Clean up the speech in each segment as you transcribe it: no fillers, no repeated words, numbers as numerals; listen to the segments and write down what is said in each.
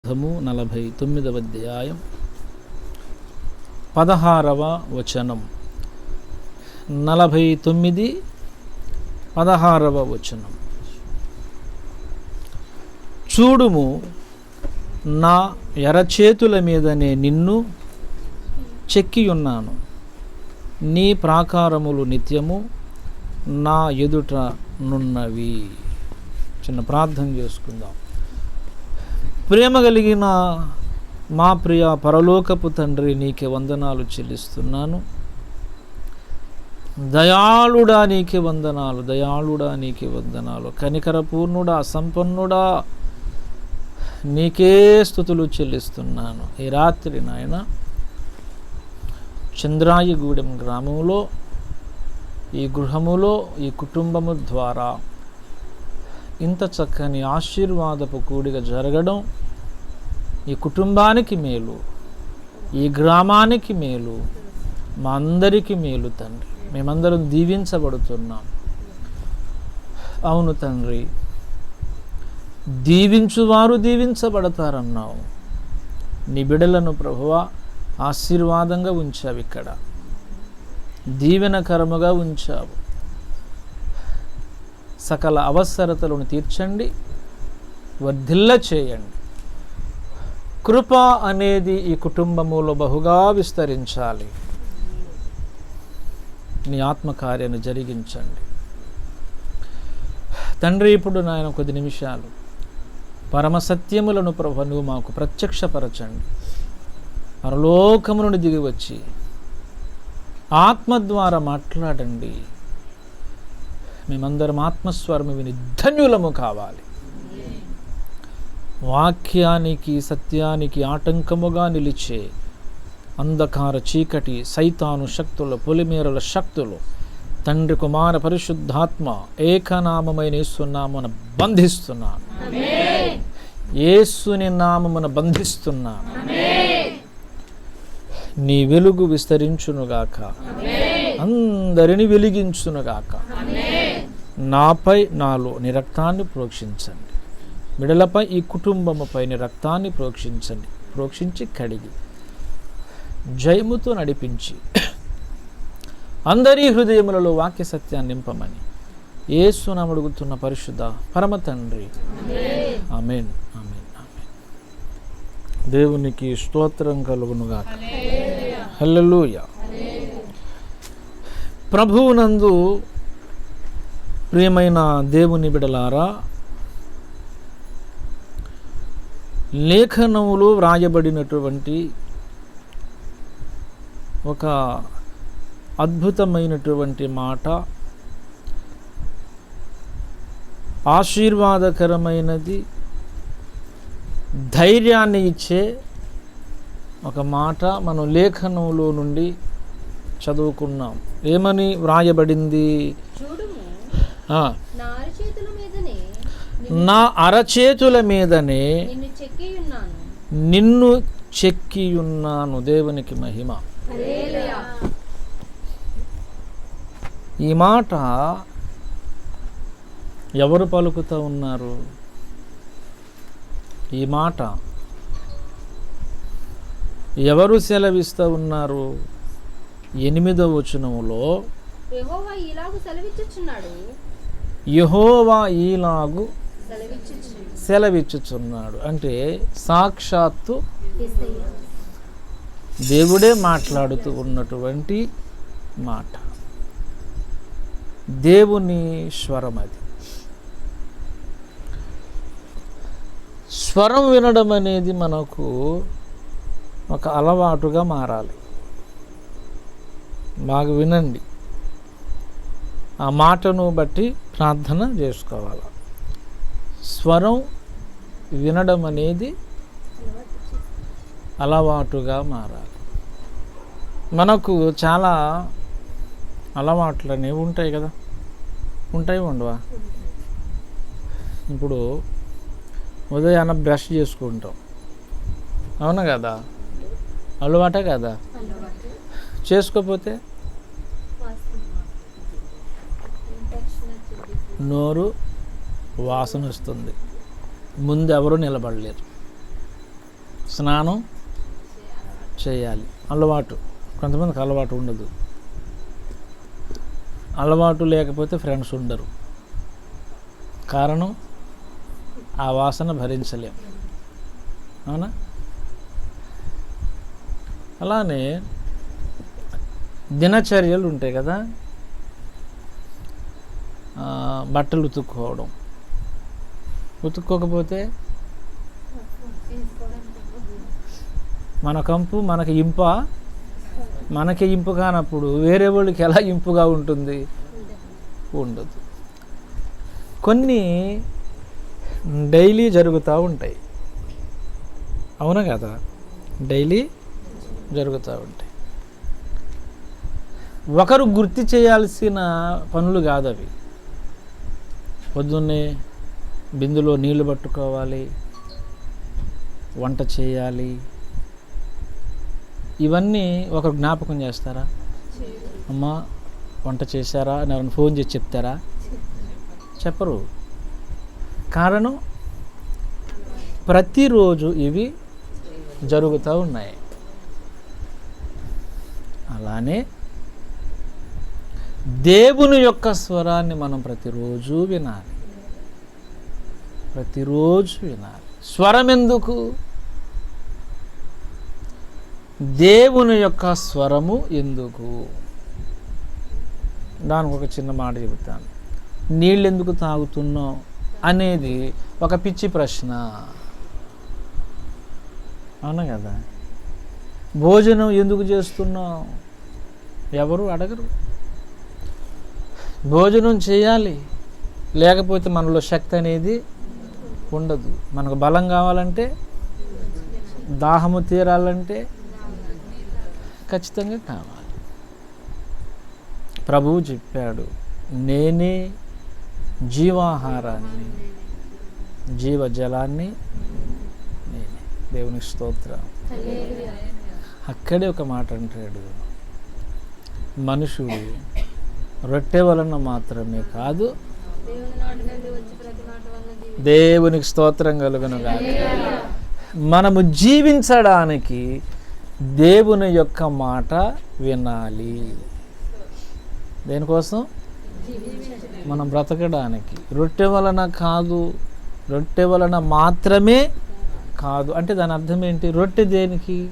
49వ అధ్యాయం 16వ వచనం. 49, 16వ వచనం. చూడుము, నా ఎరచేతుల మీదనే నిన్ను చెక్కియున్నాను, నీ ప్రాకారములు నిత్యము నా ఎదుట నున్నవి. చిన్న ప్రార్థన చేసుకుందాం. ప్రేమ కలిగిన మా ప్రియ పరలోకపు తండ్రి, నీకే వందనాలు చెల్లిస్తున్నాను. దయాళుడా నీకే వందనాలు, దయాళుడా నీకే వందనాలు. కనికరపూర్ణుడా, సంపన్నుడా, నీకే స్తుతులు చెల్లిస్తున్నాను. ఈ రాత్రి నాయన చంద్రాయిగూడెం గ్రామంలో, ఈ గృహములో, ఈ కుటుంబము ద్వారా ఇంత చక్కని ఆశీర్వాదపు కూడిక జరగడం ఈ కుటుంబానికి మేలు, ఈ గ్రామానికి మేలు, మా అందరికీ మేలు తండ్రి. మేమందరం దీవించబడుతున్నాం. అవును తండ్రి, దీవించువారు దీవించబడతారన్నావు. నీ బిడలను ప్రభువా ఆశీర్వాదంగా ఉంచావు, ఇక్కడ దీవెనకరముగా ఉంచావు. సకల అవసరతలను తీర్చండి, వర్ధిల్ల చేయండి. కృప అనేది ఈ కుటుంబములో బహుగా విస్తరించాలి. నీ ఆత్మకార్యాన్ని జరిగించండి తండ్రి. ఇప్పుడు నాయన కొద్ది నిమిషాలు పరమసత్యములను ప్రభు నువ్వు మాకు ప్రత్యక్షపరచండి. పరలోకము నుండి దిగి వచ్చి ఆత్మ ద్వారా మాట్లాడండి. మేమందరం ఆత్మస్వరము విని ధన్యులము కావాలి. వాక్యానికి, సత్యానికి ఆటంకముగా నిలిచే అంధకార చీకటి, సైతాను శక్తులు, పొలిమేరల శక్తులు తండ్రి, కుమార, పరిశుద్ధాత్మ ఏకనామమైన యేసు నామమున బంధిస్తున్నాను. యేసుని నామమున బంధిస్తున్నాను. నీ వెలుగు విస్తరించునుగాక, అందరిని వెలిగించునుగాక. నాపై, నాలో నీ రక్తాన్ని ప్రోక్షించండి. బిడలపై, ఈ కుటుంబముపై నీ రక్తాన్ని ప్రోక్షించండి. ప్రోక్షించి కడిగి జయముతో నడిపించి అందరి హృదయములలో వాక్య సత్యాన్ని నింపమని యేసు నామమున అడుగుతున్న పరిశుద్ధ పరమ తండ్రి, ఆమేన్, ఆమేన్, ఆమేన్. దేవునికి స్తోత్రం కలుగునుగాక. హల్లెలూయా. ప్రభువునందు ప్రియమైన దేవుని బిడలారా, లేఖనములో వ్రాయబడినటువంటి ఒక అద్భుతమైనటువంటి మాట, ఆశీర్వాదకరమైనది, ధైర్యాన్ని ఇచ్చే ఒక మాట మనం లేఖనంలో నుండి చదువుకున్నాం. ఏమని వ్రాయబడింది? నా అరచేతుల మీదనే నిన్ను చెక్కియున్నాను. దేవునికి మహిమ. ఈ మాట ఎవరు పలుకుతూ ఉన్నారు? ఈ మాట ఎవరు సెలవిస్తూ ఉన్నారు? 8వ వచనములో యెహోవా ఈలాగు సెలవిచ్చుచున్నాడు. అంటే సాక్షాత్తు దేవుడే మాట్లాడుతూ ఉన్నటువంటి మాట, దేవుని స్వరం. అది స్వరం వినడం అనేది మనకు ఒక అలవాటుగా మారాలి. బాగా వినండి. ఆ మాటను బట్టి ప్రార్థన చేసుకోవాలి. స్వరం వినడం అనేది అలవాటుగా మారాలి. మనకు చాలా అలవాట్లు అనేవి ఉంటాయి కదా, ఉంటాయి ఉండవా? ఇప్పుడు ఉదయాన్న బ్రష్ చేసుకుంటాం, అవునా కదా? అలవాటే కదా? చేసుకోకపోతే నోరు వాసన వస్తుంది, ముందు ఎవరు నిలబడలేరు. స్నానం చేయాలి. అలవాటు, కొంతమందికి అలవాటు ఉండదు. అలవాటు లేకపోతే ఫ్రెండ్స్ ఉండరు. కారణం ఆ వాసన భరించలేం. అవునా? అలానే దినచర్యలు ఉంటాయి కదా, బట్టలు ఉతుక్కోవడం. ఉతుక్కోకపోతే మన కంపు మనకి ఇంప, మనకి ఇంపు కానప్పుడు వేరే వాళ్ళకి ఎలా ఇంపుగా ఉంటుంది? ఉండదు. కొన్ని డైలీ జరుగుతూ ఉంటాయి. అవునా కదా? డైలీ జరుగుతూ ఉంటాయి. ఒకరు గుర్తు చేయాల్సిన పనులు కాదు అవి. పొద్దున్నే బిందులో నీళ్లు పట్టుకోవాలి, వంట చేయాలి. ఇవన్నీ ఒకరు జ్ఞాపకం చేస్తారా? అమ్మా వంట చేశారా అని ఎవరైనా ఫోన్ చేసి చెప్తారా? చెప్పరు. కారణం ప్రతిరోజు ఇవి జరుగుతూ ఉన్నాయి. అలానే దేవుని యొక్క స్వరాన్ని మనం ప్రతిరోజు వినాలి. ప్రతిరోజు వినాలి. స్వరం ఎందుకు? దేవుని యొక్క స్వరము ఎందుకు? దానికి ఒక చిన్న మాట చెబుతాను. నీళ్ళు ఎందుకు తాగుతున్నావు అనేది ఒక పిచ్చి ప్రశ్న. అవునా కదా? భోజనం ఎందుకు చేస్తున్నావు ఎవరు అడగరు. భోజనం చేయాలి, లేకపోతే మనలో శక్తి అనేది ఉండదు. మనకు బలం కావాలంటే, దాహము తీరాలంటే ఖచ్చితంగా కావాలి. ప్రభువు చెప్పాడు, నేనే జీవాహారాన్ని, జీవజలాన్ని నేనే. దేవునికి స్తోత్రం. అక్కడే ఒక మాట అంటాడు, మనుషుడు రొట్టె వలన మాత్రమే కాదు, దేవునికి స్తోత్రం కలుగును గాక. మనము జీవించడానికి దేవుని యొక్క మాట వినాలి. దేనికోసం? మనం బ్రతకడానికి. రొట్టె వలన కాదు, రొట్టె వలన మాత్రమే కాదు అంటే దాని అర్థం ఏంటి? రొట్టె దేనికి?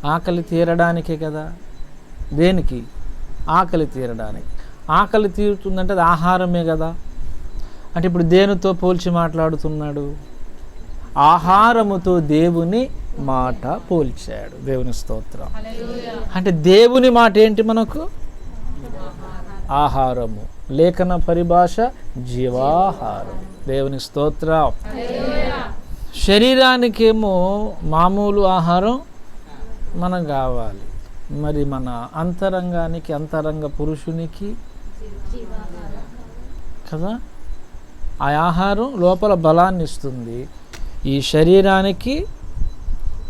ఆకలి తీరడానికే కదా. దేనికి? ఆకలి తీరడానికి. ఆకలి తీరుతుందంటే అది ఆహారమే కదా. అంటే ఇప్పుడు దేనితో పోల్చి మాట్లాడుతున్నాడు? ఆహారముతో దేవుని మాట పోల్చాడు. దేవుని స్తోత్రం. అంటే దేవుని మాట ఏంటి మనకు? ఆహారము. లేఖన పరిభాష జీవాహారం. దేవుని స్తోత్రం. శరీరానికేమో మామూలు ఆహారం మనకు కావాలి. మరి మన అంతరంగానికి, అంతరంగ పురుషునికి కదా ఆ ఆహారం లోపల బలాన్ని ఇస్తుంది, ఈ శరీరానికి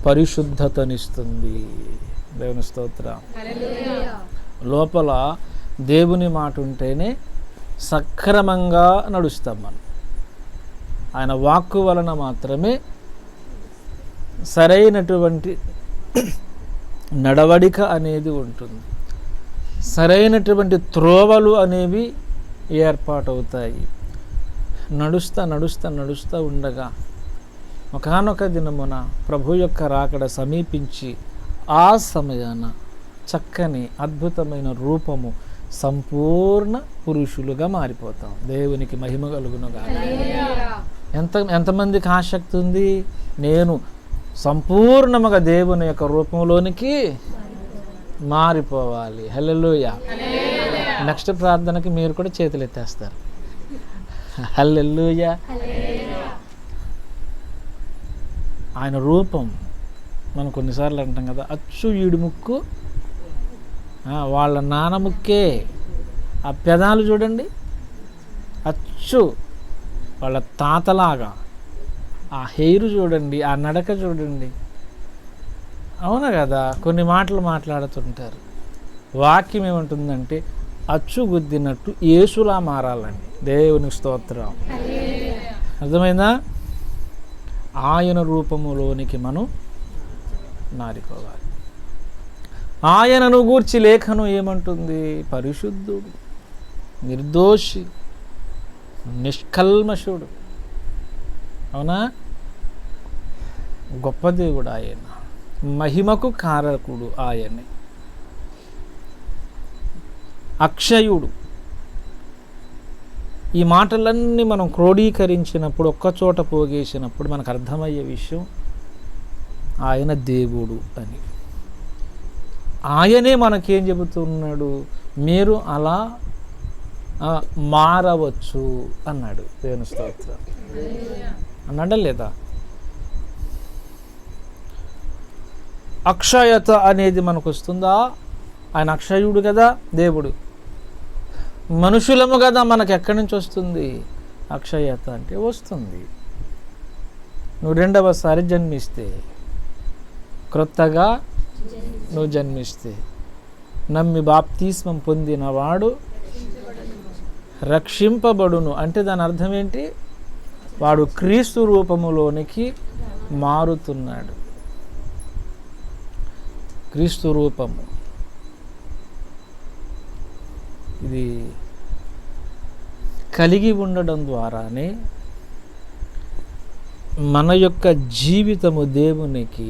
పరిశుద్ధతనిస్తుంది. దేవుని స్తోత్రం. లోపల దేవుని మాట ఉంటేనే సక్రమంగా నడుస్తాం మనం. ఆయన వాక్కు వలన మాత్రమే సరైనటువంటి నడవడిక అనేది ఉంటుంది. సరైనటువంటి త్రోవలు అనేవి ఏర్పాటవుతాయి. నడుస్తా నడుస్తా నడుస్తూ ఉండగా ఒకానొక దినమున ప్రభు యొక్క రాకడ సమీపించి ఆ సమయాన చక్కని అద్భుతమైన రూపము, సంపూర్ణ పురుషులుగా మారిపోతాం. దేవునికి మహిమ కలుగునుగా. ఎంతమందికి ఆసక్తి ఉంది? నేను సంపూర్ణముగా దేవుని యొక్క రూపంలోనికి మారిపోవాలి. హల్లెలూయా. నెక్స్ట్ ప్రార్థనకి మీరు కూడా చేతులు ఎత్తేస్తారు. హల్లెలూయా. ఆయన రూపం మనం కొన్నిసార్లు అంటాం కదా, అచ్చు ఈడు ముక్కు వాళ్ళ నాన్న ముక్కే. ఆ పెదాలు చూడండి, అచ్చు వాళ్ళ తాతలాగా. ఆ హెయిర్ చూడండి, ఆ నడక చూడండి. అవునా కదా? కొన్ని మాటలు మాట్లాడుతుంటారు. వాక్యం ఏముంటుందంటే అచ్చు గుద్దినట్టు యేసులా మారాలండి. దేవుని స్తోత్రం. అర్థమైందా? ఆయన రూపములోనికి మనం మారిపోవాలి. ఆయనను గూర్చి లేఖనం ఏమంటుంది? పరిశుద్ధుడు, నిర్దోషి, నిష్కల్మషుడు. అవునా? గొప్ప దేవుడు ఆయన, మహిమకు కారకుడు ఆయనే, అక్షయుడు. ఈ మాటలన్నీ మనం క్రోడీకరించినప్పుడు, ఒక్కచోట పోగేసినప్పుడు మనకు అర్థమయ్యే విషయం ఆయన దేవుడు అని. ఆయనే మనకేం చెబుతున్నాడు? మీరు అలా మారవచ్చు అన్నాడు. దేవుని స్తోత్రం. అన్నాడా లేదా? అక్షయత అనేది మనకు వస్తుందా? ఆయన అక్షయుడు కదా దేవుడు. మనుషులము కదా, మనకు ఎక్కడి నుంచి వస్తుంది అక్షయత? అంటే వస్తుంది నువ్వు రెండవసారి జన్మిస్తే, క్రొత్తగా నువ్వు జన్మిస్తే. నమ్మి బాప్తిస్మం పొందినవాడు రక్షింపబడును. అంటే దాని అర్థం ఏంటి? వాడు క్రీస్తు రూపములోనికి మారుతున్నాడు. క్రీస్తు రూపము ఇది కలిగి ఉండడం ద్వారానే మన యొక్క జీవితము దేవునికి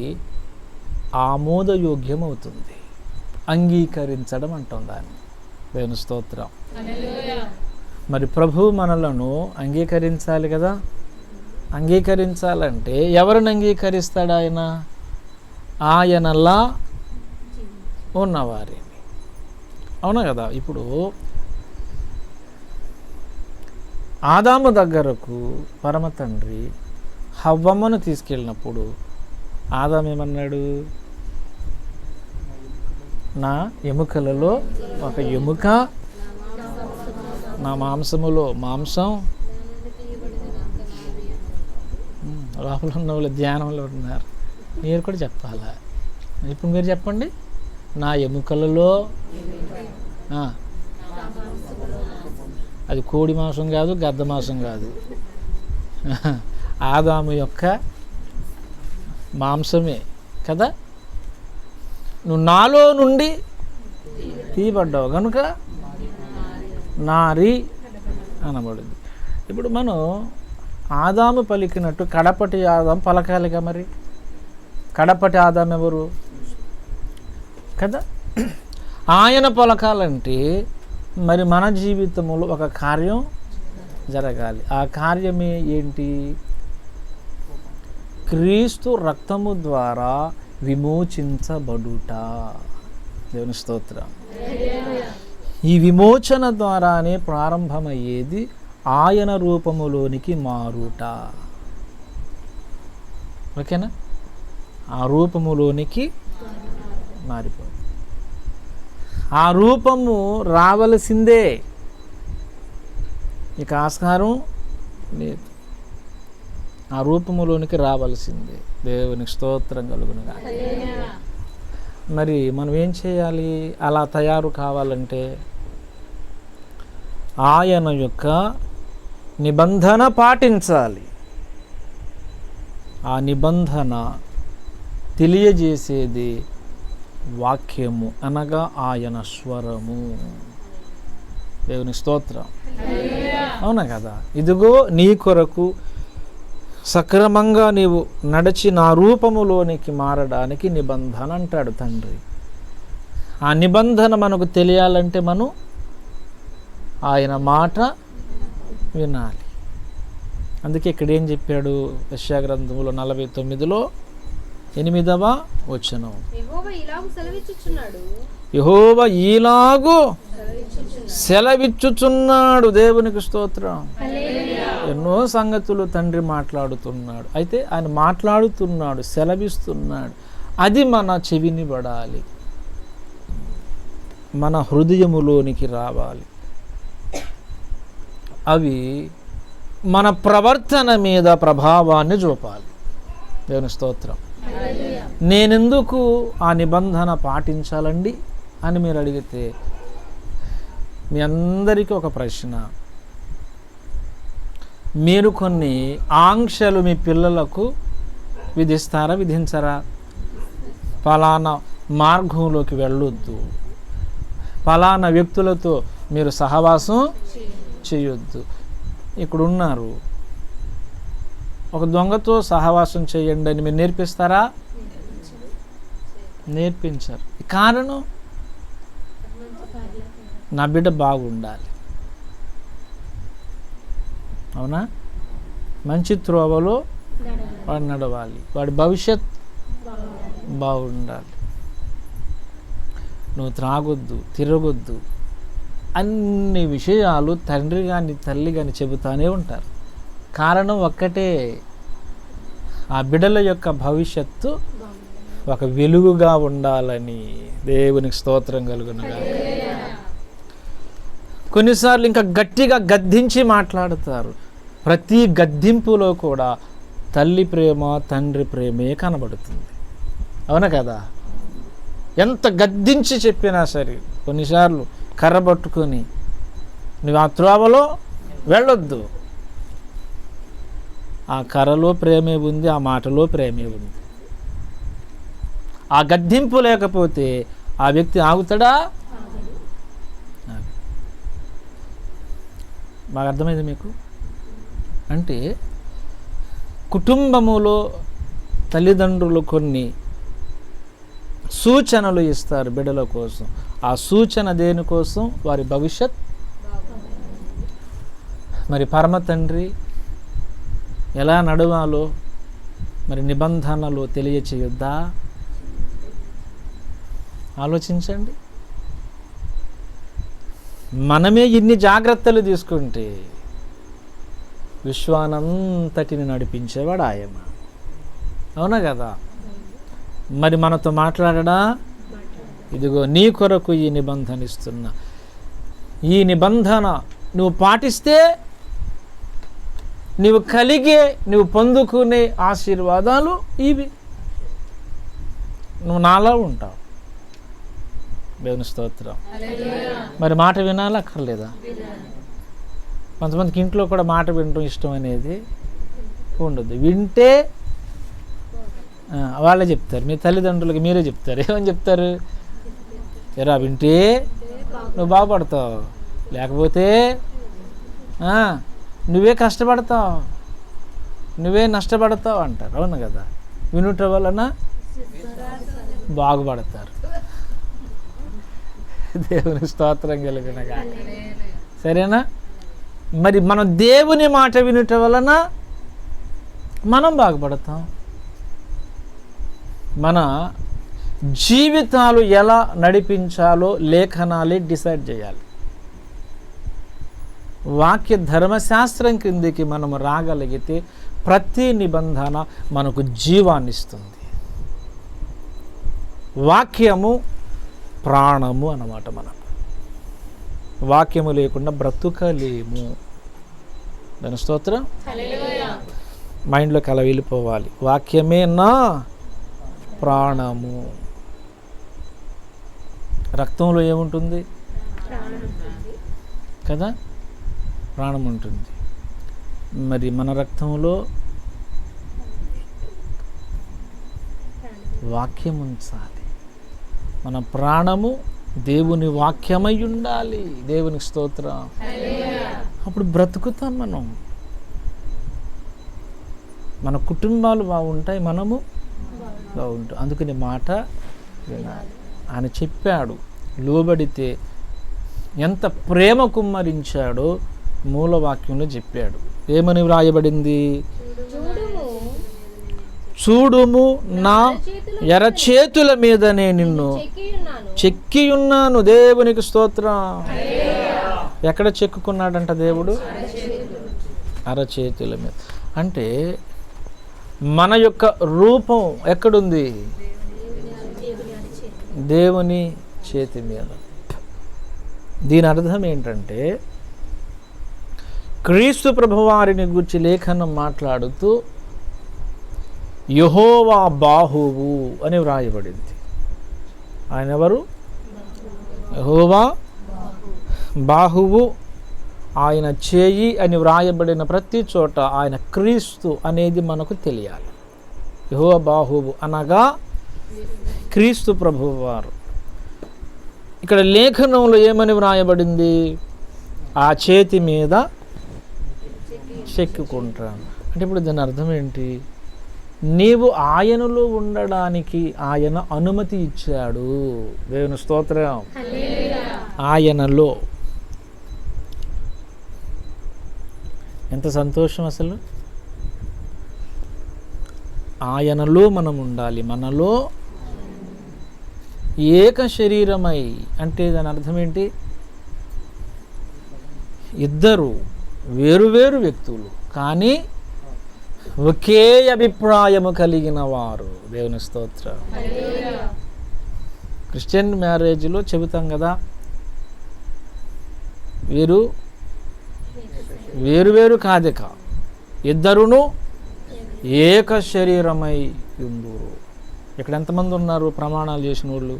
ఆమోదయోగ్యమవుతుంది. అంగీకరించడం అంటాం దాన్ని. దేవుని స్తోత్రం. మరి ప్రభువు మనలను అంగీకరించాలి కదా. అంగీకరించాలంటే ఎవరిని అంగీకరిస్తాడు ఆయన? ఆయనలా ఉన్నవారిని. అవునా కదా? ఇప్పుడు ఆదాము దగ్గరకు పరమ తండ్రి హవ్వమ్మను తీసుకెళ్ళినప్పుడు ఆదాము ఏమన్నాడు? నా ఎముకలలో ఒక ఎముక, నా మాంసములో మాంసం. లోపల ఉన్న వాళ్ళు ధ్యానంలో ఉన్నారు, మీరు కూడా చెప్పాలా? ఇప్పుడు మీరు చెప్పండి. నా ఎముకలలో, అది కోడి మాంసం కాదు, గద్ద మాంసం కాదు, ఆదాము యొక్క మాంసమే కదా. నువ్వు నాలో నుండి తీయబడ్డావు కనుక నారి అనబడింది. ఇప్పుడు మనం ఆదాము పలికినట్టు కడపటి ఆదాం పలకాలిగా. మరి కడపటి ఆదాం ఎవరు కదా? ఆయన పలకాలంటే మరి మన జీవితంలో ఒక కార్యం జరగాలి. ఆ కార్యమే ఏంటి? క్రీస్తు రక్తము ద్వారా విమోచించబడుట. దేవుని స్తోత్రం. ఈ విమోచన ద్వారానే ప్రారంభమయ్యేది ఆయన రూపములోనికి మారుట. ఓకేనా? ఆ రూపములోనికి మారిపోదు. ఆ రూపము రావలసిందే, ఇక ఆస్కారం లేదు. ఆ రూపములోనికి రావలసిందే. దేవునికి స్తోత్రం కలుగునుగా. మరి మనం ఏం చేయాలి? అలా తయారు కావాలంటే ఆయన యొక్క నిబంధన పాటించాలి. ఆ నిబంధన తెలియజేసేది వాక్యము, అనగా ఆయన స్వరము. దేవుని స్తోత్రం. అవునా కదా? ఇదిగో నీ కొరకు సక్రమంగా నీవు నడిచి నా రూపములోనికి మారడానికి నిబంధన అంటాడు తండ్రి. ఆ నిబంధన మనకు తెలియాలంటే మనం ఆయన మాట వినాలి. అందుకే ఇక్కడ ఏం చెప్పాడు? యెషయా గ్రంథములో 49లో 8వ వచనం, యెహోవా ఈలాగు సెలవిచ్చుచున్నాడు. దేవునికి స్తోత్రం. ఎన్నో సంగతులు తండ్రి మాట్లాడుతున్నాడు. అయితే ఆయన మాట్లాడుతున్నాడు, సెలవిస్తున్నాడు. అది మన చెవిని పడాలి, మన హృదయములోనికి రావాలి. అవి మన ప్రవర్తన మీద ప్రభావాన్ని చూపాలి. దేవుని స్తోత్రం. నేనెందుకు ఆ నిబంధన పాటించాలండి అని మీరు అడిగితే మీ అందరికీ ఒక ప్రశ్న. మీరు కొన్ని ఆంక్షలు మీ పిల్లలకు విధిస్తారా, విధించరా? ఫలానా మార్గంలోకి వెళ్ళొద్దు, ఫలానా వ్యక్తులతో మీరు సహవాసం చేయొద్దు. ఇక్కడ ఉన్నారు, ఒక దొంగతో సహవాసం చేయండి అని మీరు నేర్పిస్తారా? నేర్పించరు. కారణం, నా బిడ్డ బాగుండాలి. అవునా? మంచి త్రోవలో వాడు నడవాలి, వాడి భవిష్యత్ బాగుండాలి. నువ్వు త్రాగొద్దు, తిరగొద్దు, అన్ని విషయాలు తండ్రి కానీ తల్లి కానీ చెబుతానే ఉంటారు. కారణం ఒక్కటే, ఆ బిడ్డల యొక్క భవిష్యత్తు ఒక వెలుగుగా ఉండాలని. దేవునికి స్తోత్రం కలుగునుగా. కొన్నిసార్లు ఇంకా గట్టిగా గద్దించి మాట్లాడతారు. ప్రతి గద్దింపులో కూడా తల్లి ప్రేమ, తండ్రి ప్రేమే కనబడుతుంది. అవునా కదా? ఎంత గద్దించి చెప్పినా సరే, కొన్నిసార్లు కర్ర పట్టుకొని నువ్వు ఆ త్రోవలో వెళ్ళొద్దు, ఆ కర్రలో ప్రేమే ఉంది, ఆ మాటలో ప్రేమే ఉంది. ఆ గద్దింపు లేకపోతే ఆ వ్యక్తి ఆగుతాడా? బాగా అర్థమైంది మీకు? అంటే కుటుంబములో తల్లిదండ్రులు కొన్ని సూచనలు ఇస్తారు బిడ్డల కోసం. ఆ సూచన దేనికోసం? వారి భవిష్యత్. మరి పరమ తండ్రి ఎలా నడవాలో మరి నిబంధనలు తెలియచేయొద్దా? ఆలోచించండి. మనమే ఇన్ని జాగ్రత్తలు తీసుకుంటే విశ్వానంతటిని నడిపించేవాడు ఆయన. అవునా కదా? మరి మనతో మాట్లాడడా? ఇదిగో నీ కొరకు ఈ నిబంధన ఇస్తున్నా, ఈ నిబంధన నువ్వు పాటిస్తే నువ్వు కలిగే, నువ్వు పొందుకునే ఆశీర్వాదాలు ఇవి. నువ్వు నాలా ఉంటావు. దేవుని స్తోత్రం. మరి మాట వినాలా అక్కర్లేదా? కొంతమందికి ఇంట్లో కూడా మాట వినడం ఇష్టం అనేది ఉండదు. వింటే వాళ్ళే చెప్తారు, మీ తల్లిదండ్రులకి మీరే చెప్తారు. ఏమని చెప్తారు? ఎరా వింటే నువ్వు బాగుపడతావు, లేకపోతే నువ్వే కష్టపడతావు, నువ్వే నష్టపడతావు అంటారు. అవును కదా? వినుట వలన బాగుపడతారు. దేవుని స్తోత్రం కలుగునుగా. సరేనా? మరి మనం దేవుని మాట వినుట వలన మనం బాగుపడతాం. మన జీవితాలు ఎలా నడిపించాలో లేఖనాలే డిసైడ్ చేయాలి. వాక్య ధర్మశాస్త్రం కిందికి మనము రాగలిగితే ప్రతి నిబంధన మనకు జీవాన్ని ఇస్తుంది. వాక్యము ప్రాణము అన్నమాట. మనకు వాక్యము లేకుండా బ్రతుకలేము. దాని స్తోత్రం. మైండ్లోకి అలా వెళ్ళిపోవాలి. వాక్యమే నా ప్రాణము. రక్తంలో ఏముంటుంది కదా? ప్రాణం ఉంటుంది. మరి మన రక్తంలో వాక్యం ఉంచాలి. మన ప్రాణము దేవుని వాక్యమై ఉండాలి. దేవునికి స్తోత్రం. అప్పుడు బ్రతుకుతాం మనం. మన కుటుంబాలు బాగుంటాయి, మనము బాగుంటాం. అందుకని మాట వినాలి. ఆయన చెప్పాడు, లోబడితే ఎంత ప్రేమ కుమ్మరించాడో మూలవాక్యంలో చెప్పాడు. ఏమని వ్రాయబడింది? చూడుము నా ఎరచేతుల మీదనే నిన్ను చెక్కియున్నాను. దేవునికి స్తోత్రం. ఎక్కడ చెక్కుకున్నాడంట దేవుడు? అరచేతుల మీద. అంటే మన యొక్క రూపం ఎక్కడుంది? దేవుని చేతి మీద. దీని అర్థం ఏంటంటే, క్రీస్తు ప్రభువారిని గురించి లేఖనం మాట్లాడుతూ యెహోవా బాహువు అని వ్రాయబడింది. ఆయన ఎవరు? యెహోవా బాహువు. ఆయన చేయి అని వ్రాయబడిన ప్రతి చోట ఆయన క్రీస్తు అనేది మనకు తెలియాలి. యెహోవా బాహువు అనగా క్రీస్తు ప్రభువు వారు. ఇక్కడ లేఖనంలో ఏమని వ్రాయబడింది? ఆ చేతి మీద చెక్కుకుంటాను. అంటే ఇప్పుడు దాని అర్థం ఏంటి? నీవు ఆయనలో ఉండడానికి ఆయన అనుమతి ఇచ్చాడు. దేవుని స్తోత్రం. ఆయనలో. ఎంత సంతోషం అసలు! ఆయనలో మనం ఉండాలి. మనలో ఏక శరీరమై అంటే దాని అర్థం ఏంటి? ఇద్దరు వేరువేరు వ్యక్తులు కానీ ఒకే అభిప్రాయము కలిగిన వారు. దేవుని స్తోత్రం. క్రిస్టియన్ మ్యారేజ్లో చెబుతాం కదా, వీరు వేరువేరు కాదిక, ఇద్దరును ఏక శరీరమై ఉందురు. ఇక్కడ ఎంతమంది ఉన్నారు ప్రమాణాలు చేసిన వాళ్ళు?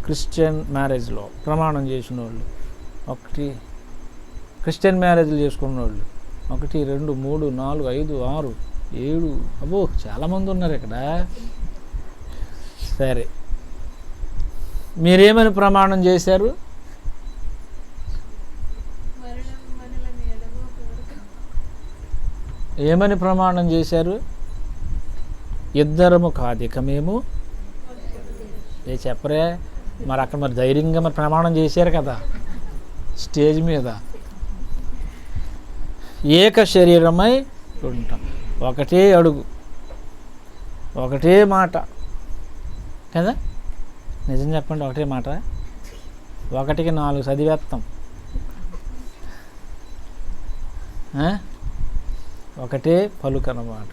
క్రిస్టియన్ మ్యారేజ్లో ప్రమాణం చేసిన వాళ్ళు 1, క్రిస్టియన్ మ్యారేజ్లు చేసుకున్న వాళ్ళు 1, 2, 3, 4, 5, 6, 7, అబ్బో చాలామంది ఉన్నారు ఇక్కడ. సరే, మీరేమని ప్రమాణం చేశారు? ఏమని ప్రమాణం చేశారు? ఇద్దరము కాదిక మేము. చెప్పరే మరి అక్కడ మరి ధైర్యంగా మరి ప్రమాణం చేశారు కదా స్టేజ్ మీద. ఏక శరీరమై ఉంటాం, ఒకటే అడుగు, ఒకటే మాట కదా. నిజం చెప్పండి, ఒకటే మాట. 1కి 4 చదివేస్తాం. ఒకటే పలుకు అన్నమాట.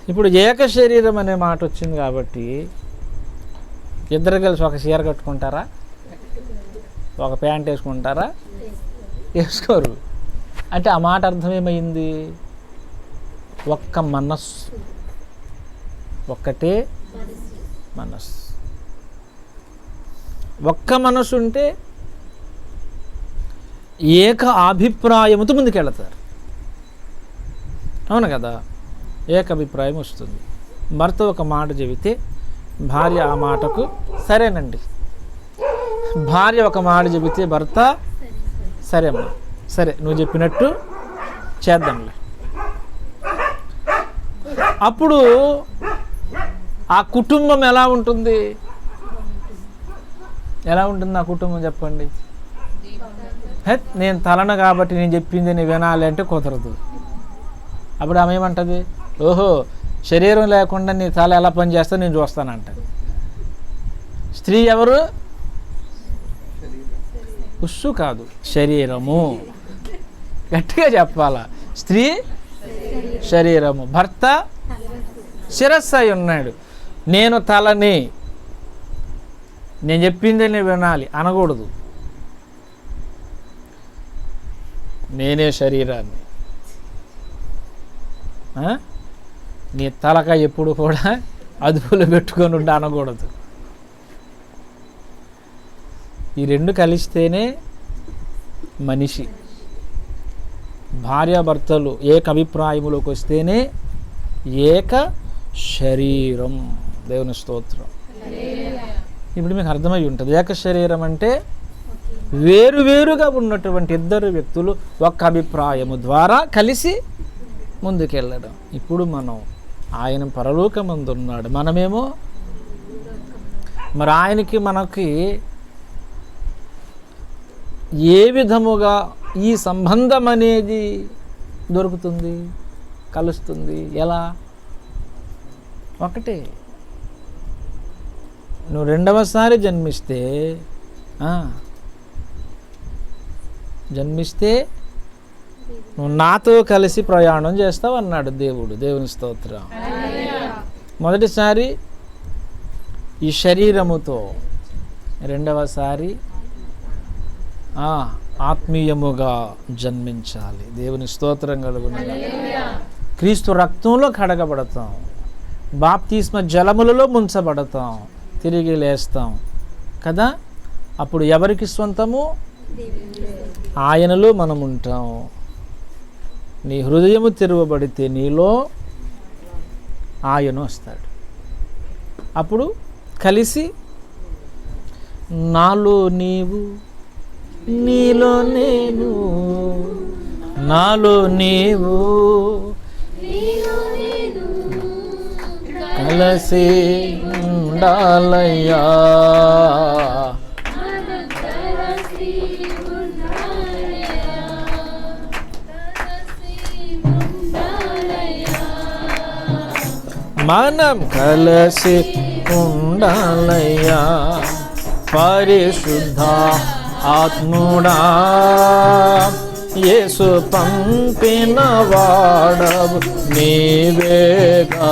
ఇప్పుడు ఏక శరీరం అనే మాట వచ్చింది కాబట్టి ఇద్దరు కలిసి ఒక చీర కట్టుకుంటారా? ఒక ప్యాంట్ వేసుకుంటారా? వేసుకోరు. అంటే ఆ మాట అర్థం ఏమైంది? ఒక్క మనస్సు, ఒక్కటే మనస్సు. ఒక్క మనస్సు ఉంటే ఏక అభిప్రాయముతో ముందుకెళ్తారు. అవును కదా, ఏక అభిప్రాయం వస్తుంది. భర్త ఒక మాట చెబితే భార్య ఆ మాటకు సరేనండి, భార్య ఒక మాట చెబితే భర్త సరే అమ్మా, సరే నువ్వు చెప్పినట్టు చేద్దాంలే. అప్పుడు ఆ కుటుంబం ఎలా ఉంటుంది? ఎలా ఉంటుంది ఆ కుటుంబం చెప్పండి? నేను తలను కాబట్టి నేను చెప్పింది నేను వినాలి అంటే కుదరదు. అప్పుడు ఆమె ఏమంటుంది? ఓహో, శరీరం లేకుండా నీ తల ఎలా పనిచేస్తా నేను చూస్తానంటది. స్త్రీ ఎవరు? ఉస్సు కాదు, శరీరము. గట్టిగా చెప్పాలా? స్త్రీ శరీరము, భర్త శిరస్సు అయి ఉన్నాడు. నేను తలని, నేను చెప్పింది నేను వినాలి అనకూడదు. నేనే శరీరాన్ని. నీ తలక ఎప్పుడు కూడా అదుపులో పెట్టుకొని ఉండి అనకూడదు. ఈ రెండు కలిస్తేనే మనిషి. భార్యాభర్తలు ఏక అభిప్రాయములోకి వస్తేనే ఏక శరీరం. దేవుని స్తోత్రం. ఇప్పుడు మీకు అర్థమై ఉంటుంది, ఏక శరీరం అంటే వేరువేరుగా ఉన్నటువంటి ఇద్దరు వ్యక్తులు ఒక్క అభిప్రాయము ద్వారా కలిసి ముందుకెళ్ళడం. ఇప్పుడు మనం ఆయన పరలోకమందు ఉన్నాడు, మనమేమో మరి ఆయనకి మనకి ఏ విధముగా ఈ సంబంధం అనేది దొరుకుతుంది, కలుస్తుంది? ఎలా? ఒకటే. నువ్వు రెండవసారి జన్మిస్తే నువ్వు నాతో కలిసి ప్రయాణం చేస్తావు అన్నాడు దేవుడు. దేవుని స్తోత్రం. మొదటిసారి ఈ శరీరముతో, రెండవసారి ఆత్మీయముగా జన్మించాలి. దేవుని స్తోత్రం కలుగును. క్రీస్తు రక్తంలో కడగబడతాం, బాప్తిస్మ జలములలో ముంచబడతాం, తిరిగి లేస్తాం కదా. అప్పుడు ఎవరికి స్వంతము? ఆయనలో మనం ఉంటాం. నీ హృదయము తెరవబడితే నీలో ఆయన వస్తాడు. అప్పుడు కలిసి నాలో నీవు, నీలో నేను, నాలో నీవు కలిసి ఉండాలయ్యా. మనం కలిసి ఉండాలయ్యా. పరిశుద్ధ ఆత్ముడా యేసు పంపిన వాడవు నీవేగా.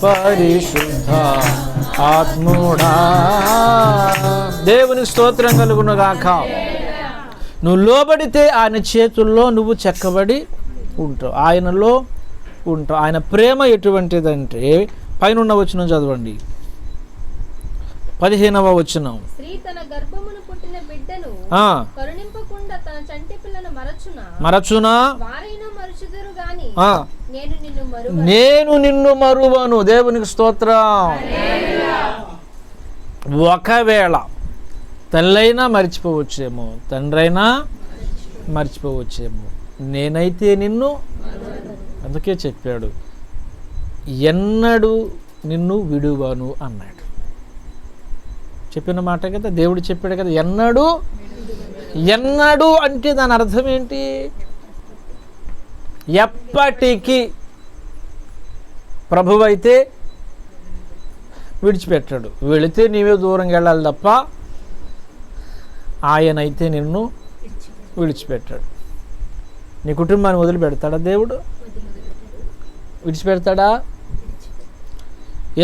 పరిశుద్ధ ఆత్ముడా దేవుని స్తోత్రం కలుగునుగాక. నువ్వు లోబడితే ఆయన చేతుల్లో నువ్వు చెక్కబడి ఉంటావు, ఆయనలో ఉంటావు. ఆయన ప్రేమ ఎటువంటిదంటే పైన వచనం చదవండి, 15వ వచనం. స్త్రీ తన గర్భమును పుట్టిన బిడ్డను కరుణింపకుండా తన చంటి పిల్లను మరచునా వారైనా మరచుదురు గాని నేను నిన్ను మరువను. దేవునికి స్తోత్రం. ఒకవేళ తల్లైనా మర్చిపోవచ్చేమో, తండ్రైనా మర్చిపోవచ్చేమో, నేనైతే నిన్ను, అందుకే చెప్పాడు ఎన్నడూ నిన్ను విడువను అన్నాడు. చెప్పిన మాట కదా, దేవుడు చెప్పాడు కదా, ఎన్నడూ. ఎన్నడూ అంటే దాని అర్థం ఏంటి? ఎప్పటికీ. ప్రభువైతే విడిచిపెట్టాడు, వెళితే నీవే దూరంగా వెళ్ళాలి తప్ప ఆయనైతే నిన్ను విడిచిపెట్టాడు. నీ కుటుంబాన్ని వదిలిపెడతాడా దేవుడు? విడిచిపెడతాడా?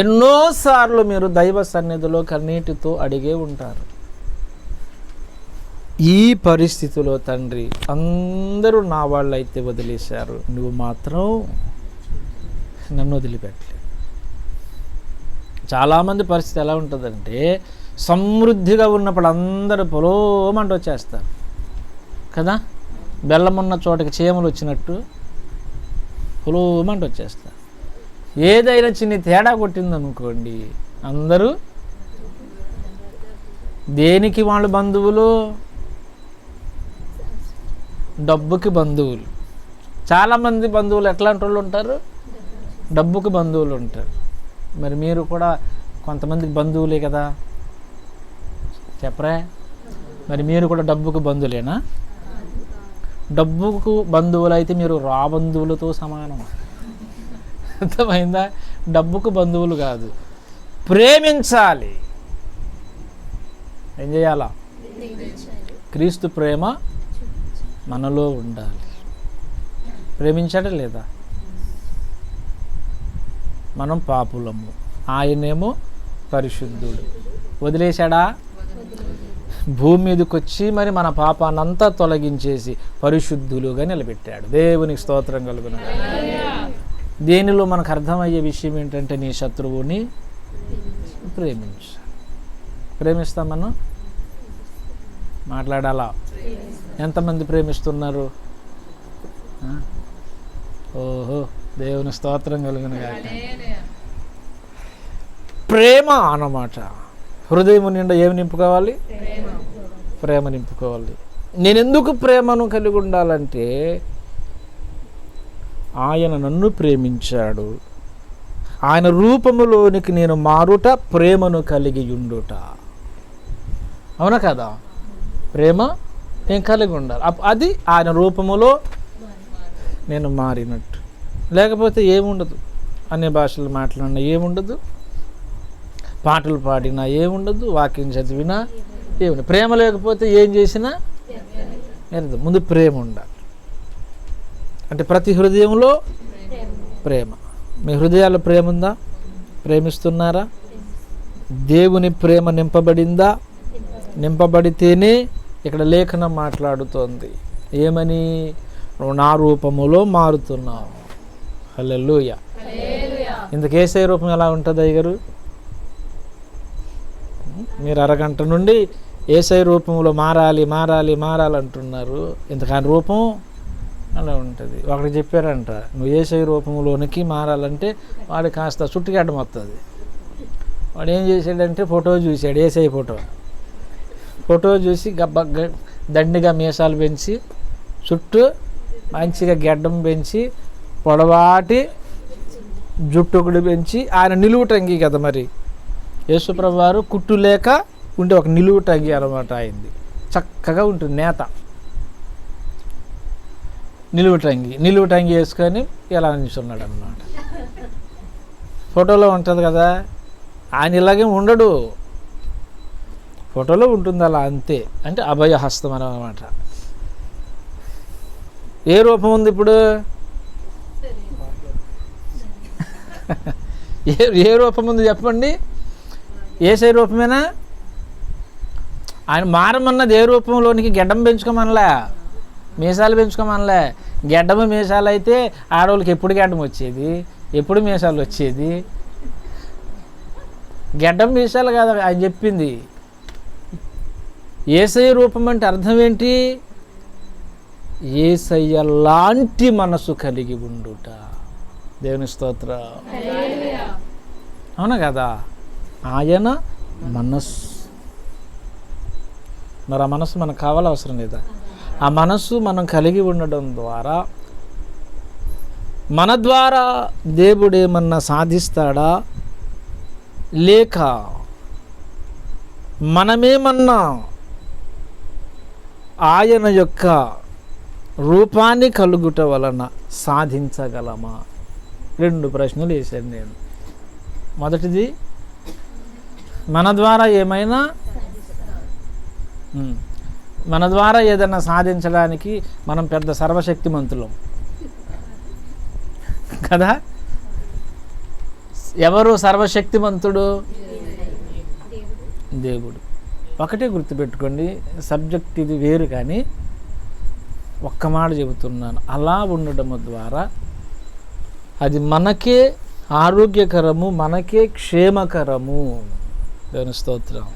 ఎన్నోసార్లు మీరు దైవ సన్నిధిలో కన్నీటితో అడిగే ఉంటారు, ఈ పరిస్థితిలో తండ్రి అందరూ నా వాళ్ళు అయితే వదిలేశారు, నువ్వు మాత్రం నన్ను వదిలిపెట్టలేదు. చాలామంది పరిస్థితి ఎలా ఉంటుందంటే, సమృద్ధిగా ఉన్నప్పుడు అందరూ పొలోమంటూ వచ్చేస్తారు కదా, బెల్లం ఉన్న చోటకి చీమలు వచ్చినట్టు పొలోమంటూ వచ్చేస్తారు. ఏదైనా చిన్న తేడా కొట్టిందనుకోండి, అందరూ దేనికి వాళ్ళు బంధువులు? డబ్బుకి బంధువులు. చాలామంది బంధువులు ఎట్లాంటి వాళ్ళు ఉంటారు? డబ్బుకి బంధువులు ఉంటారు. మరి మీరు కూడా కొంతమందికి బంధువులే కదా, చెప్పరా? మరి మీరు కూడా డబ్బుకు బంధువులేనా? డబ్బుకు బంధువులు అయితే మీరు రా బంధువులతో సమానం. అర్థమైందా? డబ్బుకు బంధువులు కాదు, ప్రేమించాలి. ఏం చేయాలా? క్రీస్తు ప్రేమ మనలో ఉండాలి. ప్రేమించాడా లేదా? మనం పాపులము, ఆయనేమో పరిశుద్ధుడు. వదిలేశాడా? భూమి మీదకి వచ్చి మరి మన పాపాన్నంతా తొలగించేసి పరిశుద్ధులుగా నిలబెట్టాడు. దేవునికి స్తోత్రం కలుగును. దీనిలో మనకు అర్థమయ్యే విషయం ఏంటంటే, నీ శత్రువుని ప్రేమించు. ప్రేమిస్తాం మనం? మాట్లాడాలా? ఎంతమంది ప్రేమిస్తున్నారు? ఓహో, దేవుని స్తోత్రం కలుగును గాక. ప్రేమ అన్నమాట. హృదయం నిండా ఏమి నింపుకోవాలి? ప్రేమ నింపుకోవాలి. నేను ఎందుకు ప్రేమను కలిగి ఉండాలంటే, ఆయన నన్ను ప్రేమించాడు, ఆయన రూపములోనికి నేను మారుట ప్రేమను కలిగి ఉండుట. అవునా కదా? ప్రేమ నేను కలిగి ఉండాలి, అది ఆయన రూపములో నేను మారినట్టు. లేకపోతే ఏముండదు, అన్ని భాషలు మాట్లాడినా ఏముండదు, పాటలు పాడినా ఏముండదు, వాక్యం చదివినా ఏముండదు. ప్రేమ లేకపోతే ఏం చేసినా లేదు. ముందు ప్రేమ ఉండాలి. అంటే ప్రతి హృదయంలో ప్రేమ. మీ హృదయాల్లో ప్రేమ ఉందా? ప్రేమిస్తున్నారా? దేవుని ప్రేమ నింపబడిందా? నింపబడితేనే ఇక్కడ లేఖనం మాట్లాడుతోంది. ఏమని? నువ్వు నా రూపములో మారుతున్నావు. హల్లెలూయా. ఇందుకు యేసయ్య రూపం ఎలా ఉంటుంది అయ్యగారు? మీరు అరగంట నుండి యేసయ్య రూపంలో మారాలి మారాలి మారాలి అంటున్నారు. ఇంతకు ఆయన రూపం అలా ఉంటుంది. ఒకటి చెప్పారంట, నువ్వు యేసయ్య రూపంలోనికి మారాలంటే వాడు కాస్త చుట్టుగడ్డం వస్తుంది. వాడు ఏం చేశాడంటే ఫోటో చూశాడు, యేసయ్య ఫోటో చూసి దండిగా మీసాలు పెంచి చుట్టూ మంచిగా గెడ్డం పెంచి పొడవాటి జుట్టుకుడు పెంచి ఆయన నిలువుటంగి కదా, మరి యేసుప్రభు వారు కుట్టు లేక ఉంటే ఒక నిలువుటంగి అనమాట అయింది. చక్కగా ఉంటుంది నేత నిలువుటంగి వేసుకొని ఇలా నిల్చున్నాడు అన్నమాట. ఫోటోలో ఉంటుంది కదా, ఆయన ఇలాగే ఉండడు, ఫోటోలో ఉంటుంది అలా అంతే. అంటే అభయహస్తం అన్నమాట. ఏ రూపం ఉంది ఇప్పుడు? ఏ రూపం ఉంది చెప్పండి? యేసయ్య రూపమేనా? ఆయన మారమన్నది ఏ రూపంలోనికి? గెడ్డం పెంచుకోమనలే, మీసాలు పెంచుకోమనలే. గెడ్డము మీసాలు అయితే ఆడవాళ్ళకి ఎప్పుడు గెడ్డం వచ్చేది, ఎప్పుడు మీసాలు వచ్చేది? గెడ్డం మీసాలు కాదు ఆయన చెప్పింది. యేసయ్య రూపం అంటే అర్థం ఏంటి? యేసయ్య లాంటి మనసు కలిగి ఉండుట. దేవుని స్తోత్రం. అవునా కదా? ఆయన మనస్సు. మరి ఆ మనస్సు మనకు కావాలి, అవసరం లేదా? ఆ మనస్సు మనం కలిగి ఉండడం ద్వారా మన ద్వారా దేవుడేమన్నా సాధిస్తాడా, లేక మనమేమన్నా ఆయన యొక్క రూపాన్ని కలుగుట వలన సాధించగలమా? 2 ప్రశ్నలు వేశాను నేను. మొదటిది, మన ద్వారా ఏమైనా మన ద్వారా ఏదైనా సాధించడానికి మనం పెద్ద సర్వశక్తిమంతులం కదా. ఎవరు సర్వశక్తిమంతుడు? దేవుడు. ఒకటే గుర్తుపెట్టుకోండి, సబ్జెక్ట్ ఇది వేరు, కానీ ఒక్క మాట చెబుతున్నాను. అలా ఉండడం ద్వారా అది మనకే ఆరోగ్యకరము, మనకే క్షేమకరము. దేవుని స్తోత్రం.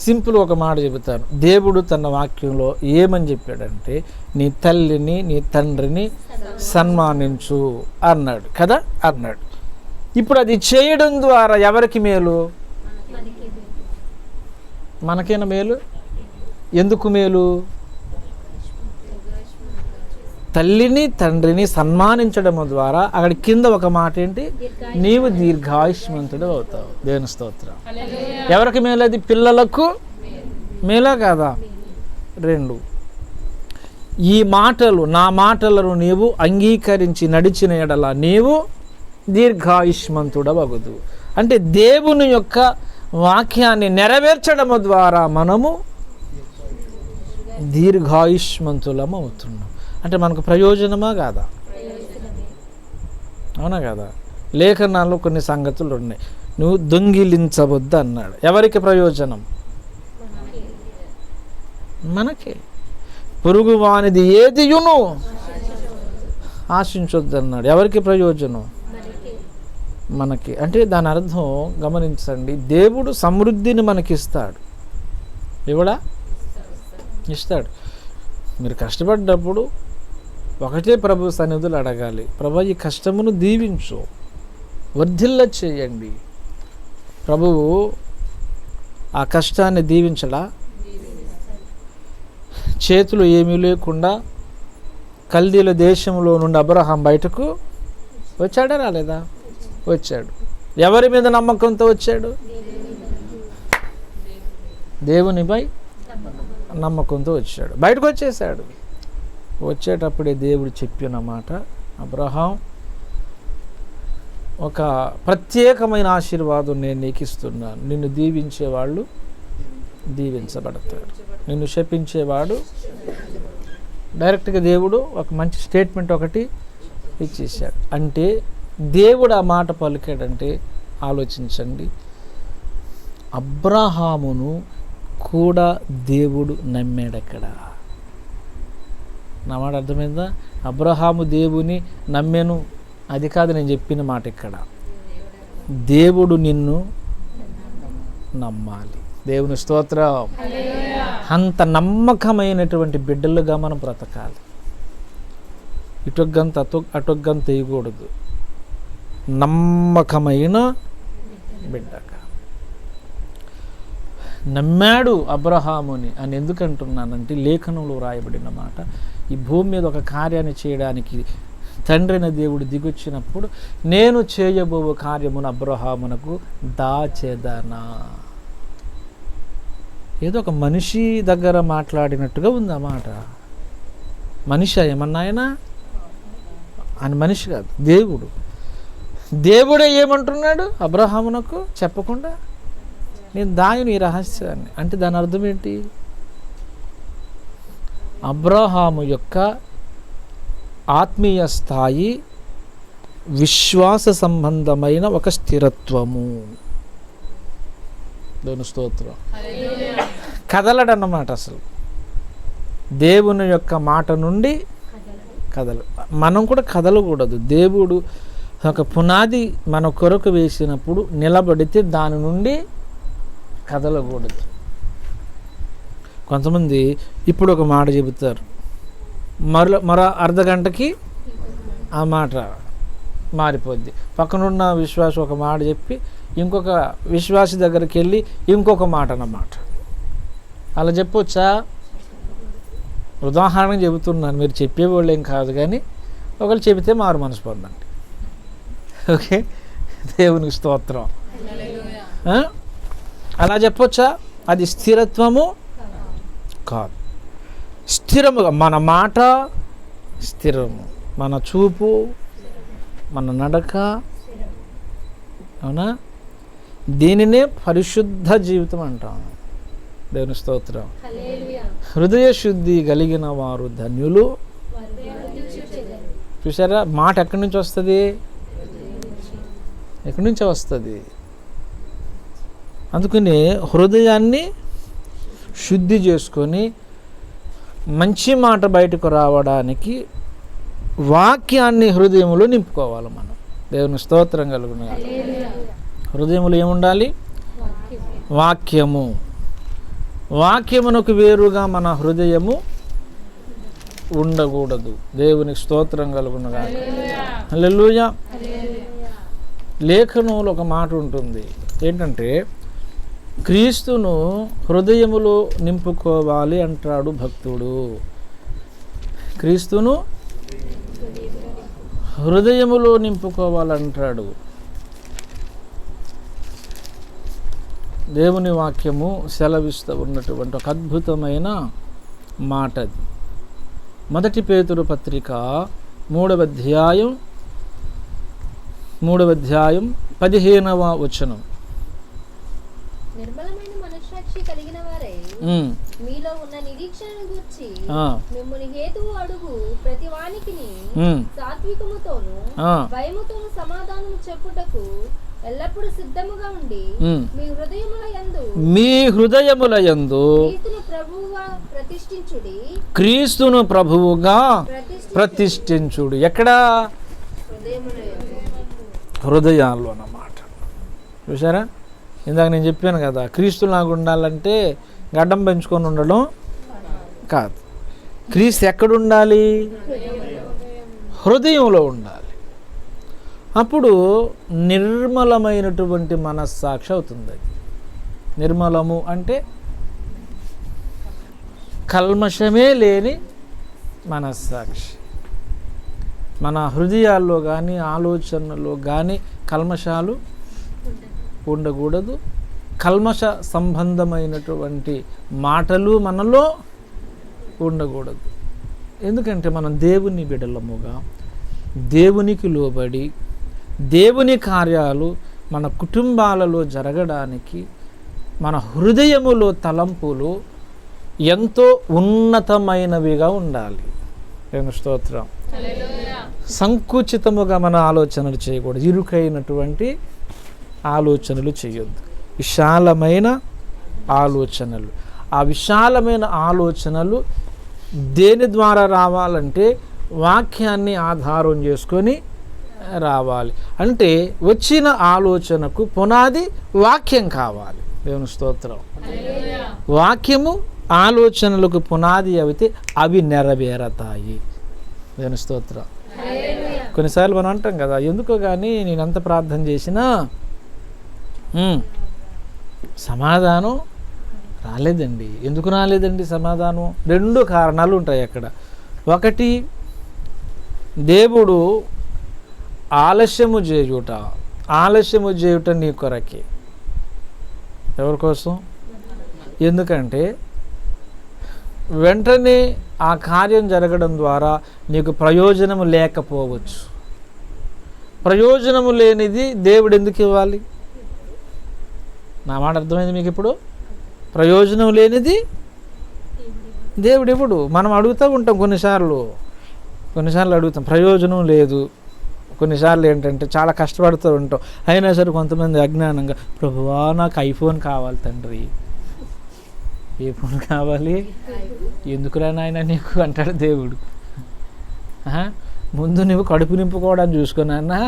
సింపుల్ ఒక మాట చెబుతాను. దేవుడు తన వాక్యంలో ఏమని చెప్పాడంటే, నీ తల్లిని నీ తండ్రిని సన్మానించు అన్నాడు కదా, అన్నాడు. ఇప్పుడు అది చేయడం ద్వారా ఎవరికి మేలు? మనకైనా మేలు. ఎందుకు మేలు? తల్లిని తండ్రిని సన్మానించడం ద్వారా అక్కడ కింద ఒక మాట ఏంటి? నీవు దీర్ఘాయుష్మంతుడు అవుతావు. దేవుని స్తోత్రం. ఎవరికి మేలు అది? పిల్లలకు మేలా కాదా? 2, ఈ మాటలు, నా మాటలను నీవు అంగీకరించి నడిచిన ఎడల నీవు దీర్ఘాయుష్మంతుడవగుదు. అంటే దేవుని యొక్క వాక్యాన్ని నెరవేర్చడం ద్వారా మనము దీర్ఘాయుష్మంతులం అవుతున్నాం. అంటే మనకు ప్రయోజనమా కాదా? అవునా కదా? లేఖనాల్లో కొన్ని సంగతులు ఉన్నాయి. నువ్వు దొంగిలించవద్దు అన్నాడు. ఎవరికి ప్రయోజనం? మనకే. పొరుగు వానిది ఏదియును ఆశించొద్దు అన్నాడు. ఎవరికి ప్రయోజనం? మనకి. అంటే దాని అర్థం గమనించండి, దేవుడు సమృద్ధిని మనకిస్తాడు. ఇవ్వడా? ఇస్తాడు. మీరు కష్టపడ్డప్పుడు ఒకటే ప్రభు సన్నిధులు అడగాలి, ప్రభు ఈ కష్టమును దీవించు, వర్ధిల్ల చేయండి. ప్రభువు ఆ కష్టాన్ని దీవించడా? చేతులు ఏమీ లేకుండా కల్దీల దేశంలో నుండి అబ్రహాం బయటకు వచ్చాడా, రాలేదా? వచ్చాడు. ఎవరి మీద నమ్మకంతో వచ్చాడు? దేవునిపై నమ్మకంతో వచ్చాడు. బయటకు వచ్చేసాడు. వచ్చేటప్పుడే దేవుడు చెప్పిన మాట, అబ్రహాం, ఒక ప్రత్యేకమైన ఆశీర్వాదం నేను నీకు ఇస్తున్నాను. నిన్ను దీవించేవాళ్ళు దీవించబడతారు, నిన్ను శపించేవాడు. డైరెక్ట్గా దేవుడు ఒక మంచి స్టేట్మెంట్ ఒకటి ఇచ్చేసాడు. అంటే దేవుడు ఆ మాట పలికాడంటే ఆలోచించండి, అబ్రహామును కూడా దేవుడు నమ్మాడు. అక్కడ నా మాట అర్థమైందా? అబ్రహాము దేవుని నమ్మాను, అది కాదు నేను చెప్పిన మాట. ఇక్కడ దేవుడు నిన్ను నమ్మాలి. దేవుని స్తోత్రం. అంత నమ్మకమైనటువంటి బిడ్డలుగా మనం బ్రతకాలి. ఇటొగ్గంత అటొగ్గంత వేయకూడదు. నమ్మకమైన బిడ్డగా నమ్మాడు అబ్రహాముని అని ఎందుకంటున్నానంటే లేఖనంలో రాయబడిన మాట. ఈ భూమి మీద ఒక కార్యాన్ని చేయడానికి తండ్రైన దేవుడు దిగొచ్చినప్పుడు నేను చేయబో కార్యమును అబ్రహామునకు దాచెదనా. ఏదో ఒక మనిషి దగ్గర మాట్లాడినట్టుగా ఉంది ఆ మాట. మనిషి ఏమన్నా ఆయన మనిషి కాదు, దేవుడు. దేవుడే ఏమంటున్నాడు అబ్రహామునకు చెప్పకుండా, నేను దాయుని ఈ రహస్యాన్ని. అంటే దాని అర్థం ఏంటి? అబ్రహాము యొక్క ఆత్మీయ స్థాయి విశ్వాస సంబంధమైన ఒక స్థిరత్వము. దేవుని స్తోత్రం. కదలడన్నమాట. అసలు దేవుని యొక్క మాట నుండి మనం కూడా కదలకూడదు. దేవుడు ఒక పునాది మన కొరకు వేసినప్పుడు నిలబడితే దాని నుండి కదలకూడదు. కొంతమంది ఇప్పుడు ఒక మాట చెబుతారు, మరో అర్ధగంటకి ఆ మాట మారిపోద్ది. పక్కనున్న విశ్వాసం ఒక మాట చెప్పి ఇంకొక విశ్వాసి దగ్గరికి వెళ్ళి ఇంకొక మాట అన్నమాట. అలా చెప్పొచ్చా? ఉదాహరణకు చెబుతున్నాను, మీరు చెప్పేవాళ్ళు ఏం కాదు, కానీ ఒకళ్ళు చెబితే మారు మనసు పొందండి. ఓకే, దేవునికి స్తోత్రం. అలా చెప్పొచ్చా? అది స్థిరత్వము కాదు. స్థిరముగా మన మాట స్థిరము, మన చూపు, మన నడక, అవునా? దీనినే పరిశుద్ధ జీవితం అంటాం. దేవుని స్తోత్రం. హృదయ శుద్ధి కలిగిన వారు ధన్యులు. చూసారా, మాట ఎక్కడి నుంచి వస్తుంది? ఎక్కడి నుంచో వస్తుంది. అందుకని హృదయాన్ని శుద్ధి చేసుకొని మంచి మాట బయటకు రావడానికి వాక్యాన్ని హృదయంలో నింపుకోవాలి మనం. దేవుని స్తోత్రం కలుగును. హృదయంలో ఏముండాలి? వాక్యము. వాక్యమునకు వేరుగా మన హృదయము ఉండకూడదు. దేవునికి స్తోత్రం కలుగును. హల్లెలూయా. లేఖనంలో ఒక మాట ఉంటుంది, ఏంటంటే క్రీస్తును హృదయములో నింపుకోవాలి అంటాడు భక్తుడు. క్రీస్తును హృదయములో నింపుకోవాలంటాడు. దేవుని వాక్యము సెలవిస్తూ ఉన్నటువంటి ఒక అద్భుతమైన మాట అది. 1 పేతురు పత్రిక 3వ అధ్యాయం 15వ వచనం. నిర్మలమైన మనస్సాక్షి కలిగిన వారై మీలో ఉన్న నిరీక్షణను గూర్చి మిమ్ముని హేతువు అడుగు ప్రతి వానికిని సాత్వికముతోను భయముతోను సమాధానము చెప్పుటకు ఎల్లప్పుడూ సిద్ధముగా ఉండి మీ హృదయముల యందు క్రీస్తును ప్రభువుగా ప్రతిష్ఠించుడి. ఎక్కడ? హృదయాల్లో అన్నమాట. చూసారా, ఇందాక నేను చెప్పాను కదా, క్రీస్తు లాగా ఉండాలంటే గడ్డం పెంచుకొని ఉండడం కాదు. క్రీస్తు ఎక్కడుండాలి? హృదయంలో ఉండాలి. అప్పుడు నిర్మలమైనటువంటి మనస్సాక్షి అవుతుంది. నిర్మలము అంటే కల్మషమే లేని మనస్సాక్షి. మన హృదయాల్లో కానీ ఆలోచనలో కానీ కల్మషాలు ఉండకూడదు. కల్మష సంబంధమైనటువంటి మాటలు మనలో ఉండకూడదు. ఎందుకంటే మనం దేవుని బిడ్డలముగా దేవునికి లోబడి దేవుని కార్యాలు మన కుటుంబాలలో జరగడానికి మన హృదయములో తలంపులు ఎంతో ఉన్నతమైనవిగా ఉండాలి. దేవుని స్తోత్రం. సంకుచితముగా మన ఆలోచనలు చేయకూడదు. ఇరుకైనటువంటి ఆలోచనలు చేయొద్దు. విశాలమైన ఆలోచనలు. ఆ విశాలమైన ఆలోచనలు దేని ద్వారా రావాలంటే వాక్యాన్ని ఆధారం చేసుకొని రావాలి. అంటే వచ్చిన ఆలోచనకు పునాది వాక్యం కావాలి. దేవుని స్తోత్రం. వాక్యము ఆలోచనలకు పునాది అయితే అవి నెరవేరతాయి. దేవుని స్తోత్రం. కొన్నిసార్లు మనం అంటాం కదా, ఎందుకో కానీ నేను ఎంత ప్రార్థన చేసినా సమాధానం రాలేదండి. ఎందుకు రాలేదండి సమాధానం? 2 కారణాలు ఉంటాయి అక్కడ. ఒకటి, దేవుడు ఆలస్యము చేయుట నీ కొరకే. ఎవరి కోసం? ఎందుకంటే వెంటనే ఆ కార్యం జరగడం ద్వారా నీకు ప్రయోజనము లేకపోవచ్చు. ప్రయోజనము లేనిది దేవుడు ఎందుకు ఇవ్వాలి? నా మాట అర్థమైంది మీకు ఇప్పుడు? ప్రయోజనం లేనిది దేవుడు ఇవ్వడు. మనం అడుగుతూ ఉంటాం, కొన్నిసార్లు అడుగుతాం, ప్రయోజనం లేదు. కొన్నిసార్లు ఏంటంటే చాలా కష్టపడుతూ ఉంటాం. అయినా సరే కొంతమంది అజ్ఞానంగా, ప్రభువా నాకు ఐఫోన్ కావాలి తండ్రి. ఏ ఫోన్ కావాలి? ఎందుకురా నాయన నీకు అంటాడు దేవుడు. ముందు నువ్వు కడుపు నింపుకోవడానికి చూసుకున్నా,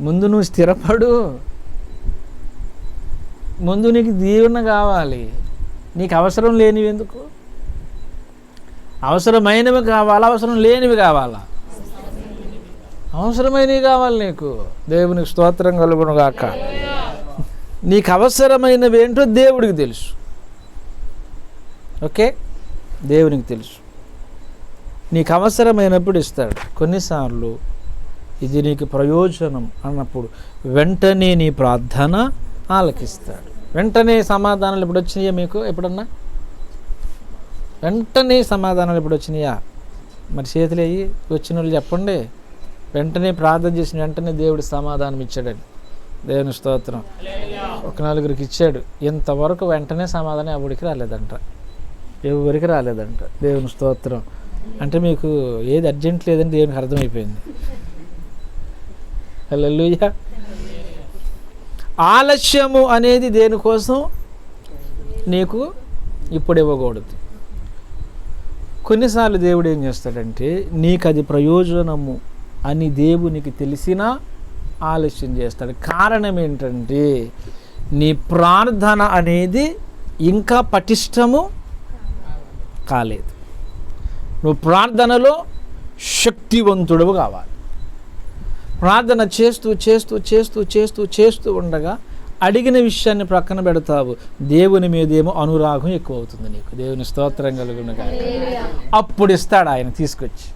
ముందు నువ్వు స్థిరపడు, ముందు నీకు దీవెన కావాలి. నీకు అవసరం లేనివి ఎందుకు? అవసరమైనవి కావాలా, అవసరం లేనివి కావాలా? అవసరమైనవి కావాలి నీకు. దేవునికి స్తోత్రం కలుగును గాక. నీకు అవసరమైనవి ఏంటో దేవుడికి తెలుసు. ఓకే, దేవునికి తెలుసు. నీకు అవసరమైనప్పుడు ఇస్తాడు. కొన్నిసార్లు ఇది నీకు ప్రయోజనం అన్నప్పుడు వెంటనే నీ ప్రార్థన ఆలకిస్తాడు. వెంటనే సమాధానాలు ఎప్పుడు వచ్చినాయా మీకు? ఎప్పుడన్నా వెంటనే సమాధానాలు ఎప్పుడు వచ్చినాయా? మరి చేతులు అయ్యి వచ్చిన వాళ్ళు చెప్పండి, వెంటనే ప్రార్థన చేసిన వెంటనే దేవుడు సమాధానం ఇచ్చాడని. దేవుని స్తోత్రం. ఒక 4గురికి ఇచ్చాడు. ఇంతవరకు వెంటనే సమాధానం ఎవరికి రాలేదంట. దేవుని స్తోత్రం. అంటే మీకు ఏది అర్జెంట్ లేదని దేవునికి అర్థమైపోయింది. హల్లెలూయా. ఆలస్యము అనేది దేనికోసం? నీకు ఇప్పుడు ఇవ్వకూడదు. కొన్నిసార్లు దేవుడు ఏం చేస్తాడంటే, నీకు అది ప్రయోజనము అని దేవునికి తెలిసినా ఆలస్యం చేస్తాడు. కారణం ఏంటంటే, నీ ప్రార్థన అనేది ఇంకా పటిష్టము కాలేదు. నువ్వు ప్రార్థనలో శక్తివంతుడవు కావాలి. ప్రార్థన చేస్తూ ఉండగా అడిగిన విషయాన్ని ప్రక్కన పెడతావు. దేవుని మీదేమో అనురాగం ఎక్కువ అవుతుంది నీకు. దేవుని స్తోత్రం కలుగునుగా. అప్పుడు ఇస్తాడు ఆయన తీసుకొచ్చి.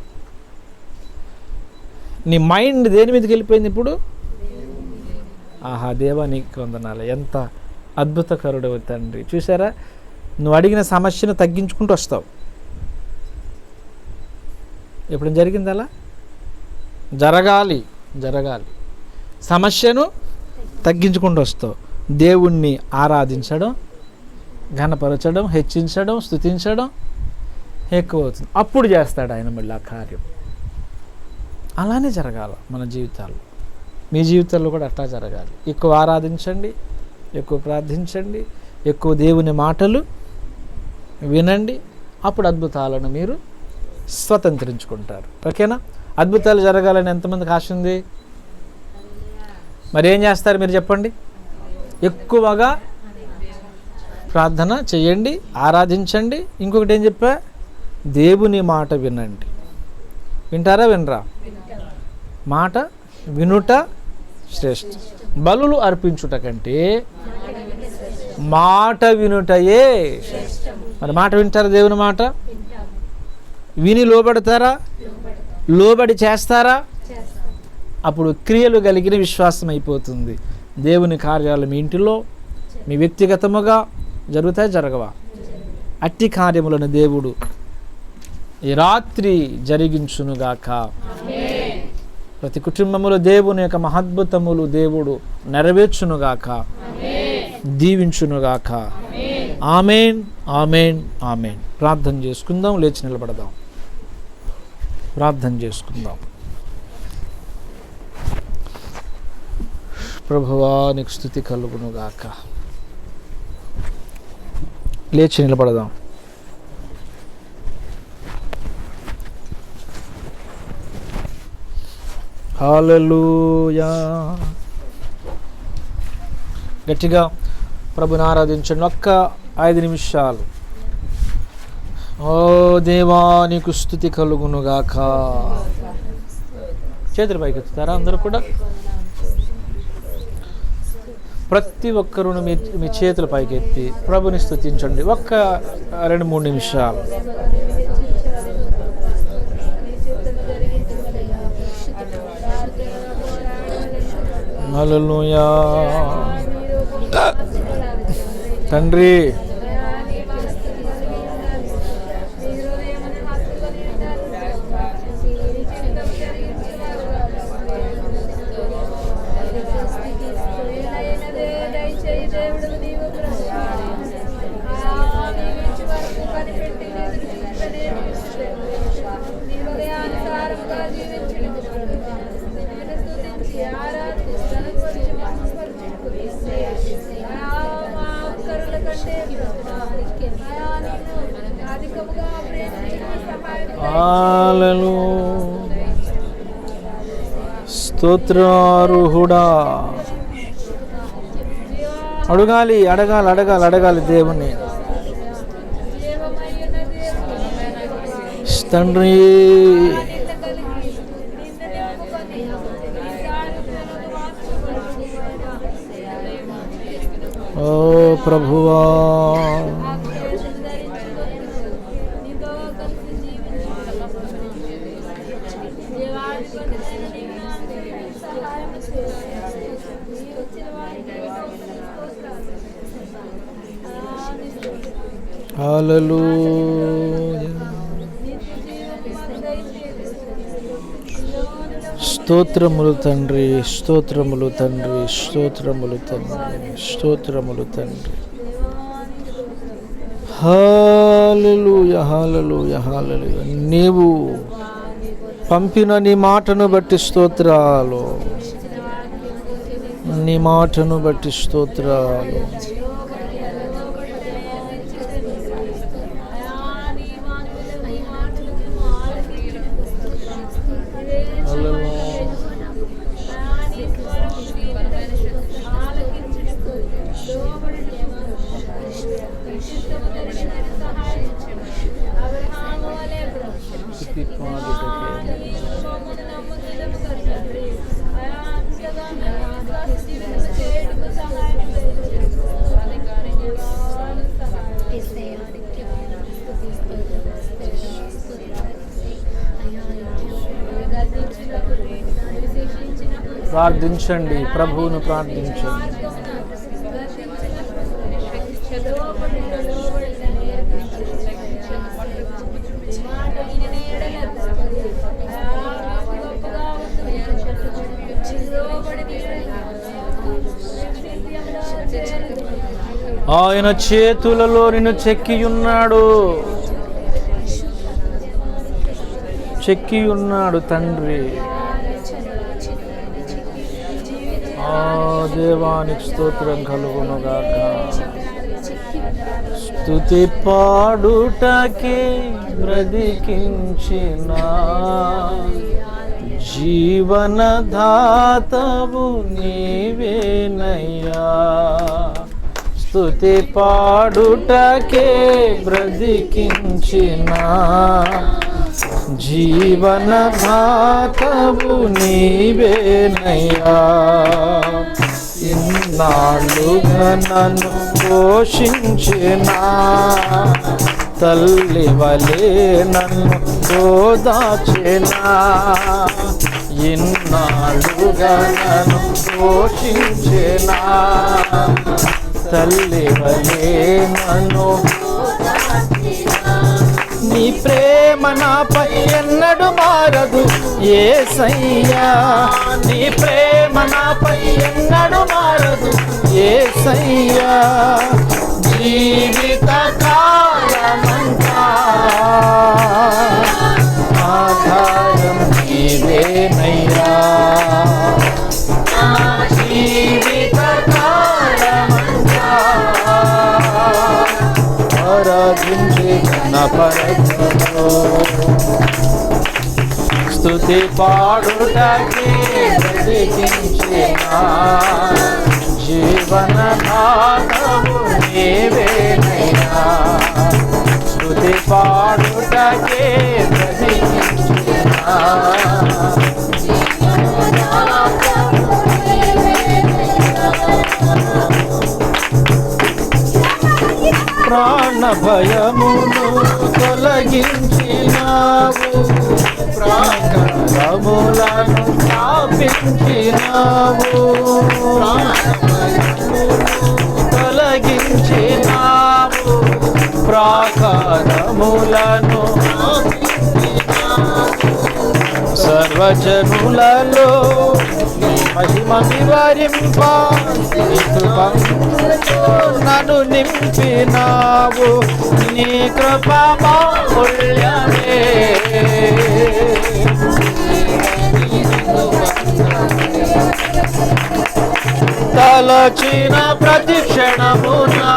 నీ మైండ్ దేని మీదకి వెళ్ళిపోయింది ఇప్పుడు? ఆహా, దేవా నీకు వందనాలు, ఎంత అద్భుతకరుడవు తండ్రి. చూసారా, నువ్వు అడిగిన సమస్యను తగ్గించుకుంటూ వస్తావు. ఎప్పుడు జరిగింది అలా? జరగాలి. సమస్యను తగ్గించుకుంటూ వస్తావు. దేవుణ్ణి ఆరాధించడం, ఘనపరచడం, హెచ్చించడం, స్తుతించడం ఎక్కువ అవుతుంది. అప్పుడు చేస్తాడు ఆయన మళ్ళీ ఆ కార్యం. అలానే జరగాల మన జీవితాల్లో. మీ జీవితాల్లో కూడా అట్లా జరగాలి. ఎక్కువ ఆరాధించండి, ఎక్కువ ప్రార్థించండి, ఎక్కువ దేవుని మాటలు వినండి. అప్పుడు అద్భుతాలను మీరు స్వతంత్రించుకుంటారు. ఓకేనా? అద్భుతాలు జరగాలని ఎంతమందికి ఆశ ఉంది? మరి ఏం చేస్తారు మీరు చెప్పండి? ఎక్కువగా ప్రార్థన చేయండి, ఆరాధించండి. ఇంకొకటి ఏం చెప్పా? దేవుని మాట వినండి. వింటారా? వినరా? మాట వినుట శ్రేష్ఠ. బలులు అర్పించుట కంటే మాట వినుటయే. మరి మాట వింటారా? దేవుని మాట విని లోబడతారా? లోబడి చేస్తారా? అప్పుడు క్రియలు కలిగిన విశ్వాసం అయిపోతుంది. దేవుని కార్యాలు మీ ఇంటిలో, మీ వ్యక్తిగతముగా జరుగుతాయి, జరగవా? అట్టి కార్యములను దేవుడు ఈ రాత్రి జరిగించునుగాక. ప్రతి కుటుంబములో దేవుని యొక్క మహద్భుతములు దేవుడు నెరవేర్చునుగాక, దీవించునుగాక. ఆమేన్, ఆమేన్, ఆమేన్. ప్రార్థన చేసుకుందాం, లేచి నిలబడదాం, ప్రార్థన చేసుకుందాం. ప్రభువా నీకు స్తుతి కలుగునుగాక. లేచి నిలబడదాం. హల్లెలూయా. గట్టిగా ప్రభుని ఆరాధించండి. ఒక్క 5 నిమిషాలు ఓ దేవా నీకు స్తుతి కలుగునుగాక. చేతులు పైకెత్తుతారా అందరూ కూడా? ప్రతి ఒక్కరూ మీ చేతుల పైకెత్తి ప్రభుని స్తుతించండి. ఒక్క 2-3 నిమిషాలు. హల్లెలూయా. తండ్రి స్తోత్రారుహుడా. అడగాలి దేవుని. తండ్రి ఓ ప్రభువా, హల్లెలూయా. స్తోత్రములు తండ్రి, స్తోత్రములు తండ్రి, స్తోత్రములు తండ్రి, స్తోత్రములు తండ్రి. హల్లెలూయా, హల్లెలూయా, హల్లెలూయా. నీవు పంపిన నీ మాటను బట్టి స్తోత్రాలు, నీ మాటను బట్టి స్తోత్రాలు. ప్రార్థించండి, ప్రభువును ప్రార్థించండి. ఆయన చేతులలో నిన్ను చెక్కియున్నాడు తండ్రి. ఆ దేవానికి స్తోత్రం కలుగునుగాక. స్తుతి పాడుటకే బ్రతికించిన జీవనదాతవు నీవేనయ్యా. స్తుతి పాడుటకే బ్రతికించిన జీవనదాతవు నీవేనయ్యా. ఇన్నాళ్ళుగా నన్ను పోషించిన తల్లి వలే నన్ను ఓదార్చిన. ఇన్నాళ్ళుగా నన్ను పోషించిన తల్లి వలే నన్ను. నీ ప్రేమ నాపై ఎన్నడు మారదు యేసయ్యా. నీ ప్రేమ నాపై ఎన్నడు మారదు యేసయ్యా. జీవిత కాలమంతా ఆధారం నీవేనయ్యా. జీవిత కాలమంతా ఆరాధించే నా పరమో. స్తుతి పాడుటకే బ్రతికించిన జీవనదాతవు నీవేనయ్యా. స్తుతి పాడు భయమును తొలగించినావు, ప్రాకారములను స్థాపించినావు, తొలగించినావు, ప్రాకారములను సర్వజనులలో మహిమ వివరింప నన్ను నింపినావు, నీ కృప బాహుళ్యమే. తలచిన ప్రతి క్షణమునా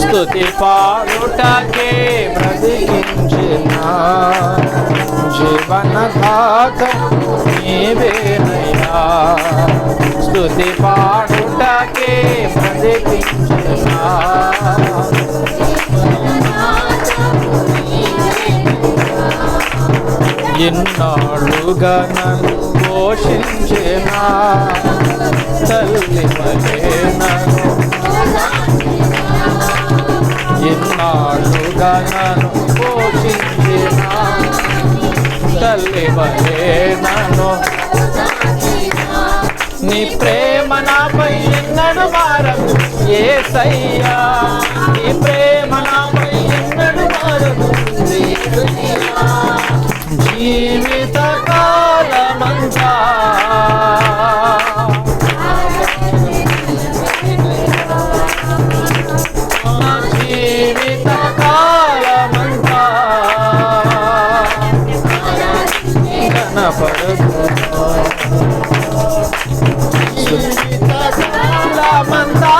స్తుతి పాడుటకే బ్రతికించిన జీవనదాత నీవేనయ్యా, స్తుతి పాడుటకే బ్రతికించిన ఇన్నాళ్ళుగా నన్ను పోషించిన తల్లి వలె నన్ను, ఇన్నాళ్ళుగా నన్ను పోషించిన తల్లి వలె నన్ను, నీ ప్రేమ నాపై ఎన్నడు మారదు యేసయ్యా, నీ ప్రేమ నాపై ఎన్నడు మారదు యేసయ్యా. జీవిత కాలమంతా జీవిత కాలమంతా కనపడదు, జీవిత కాలమంతా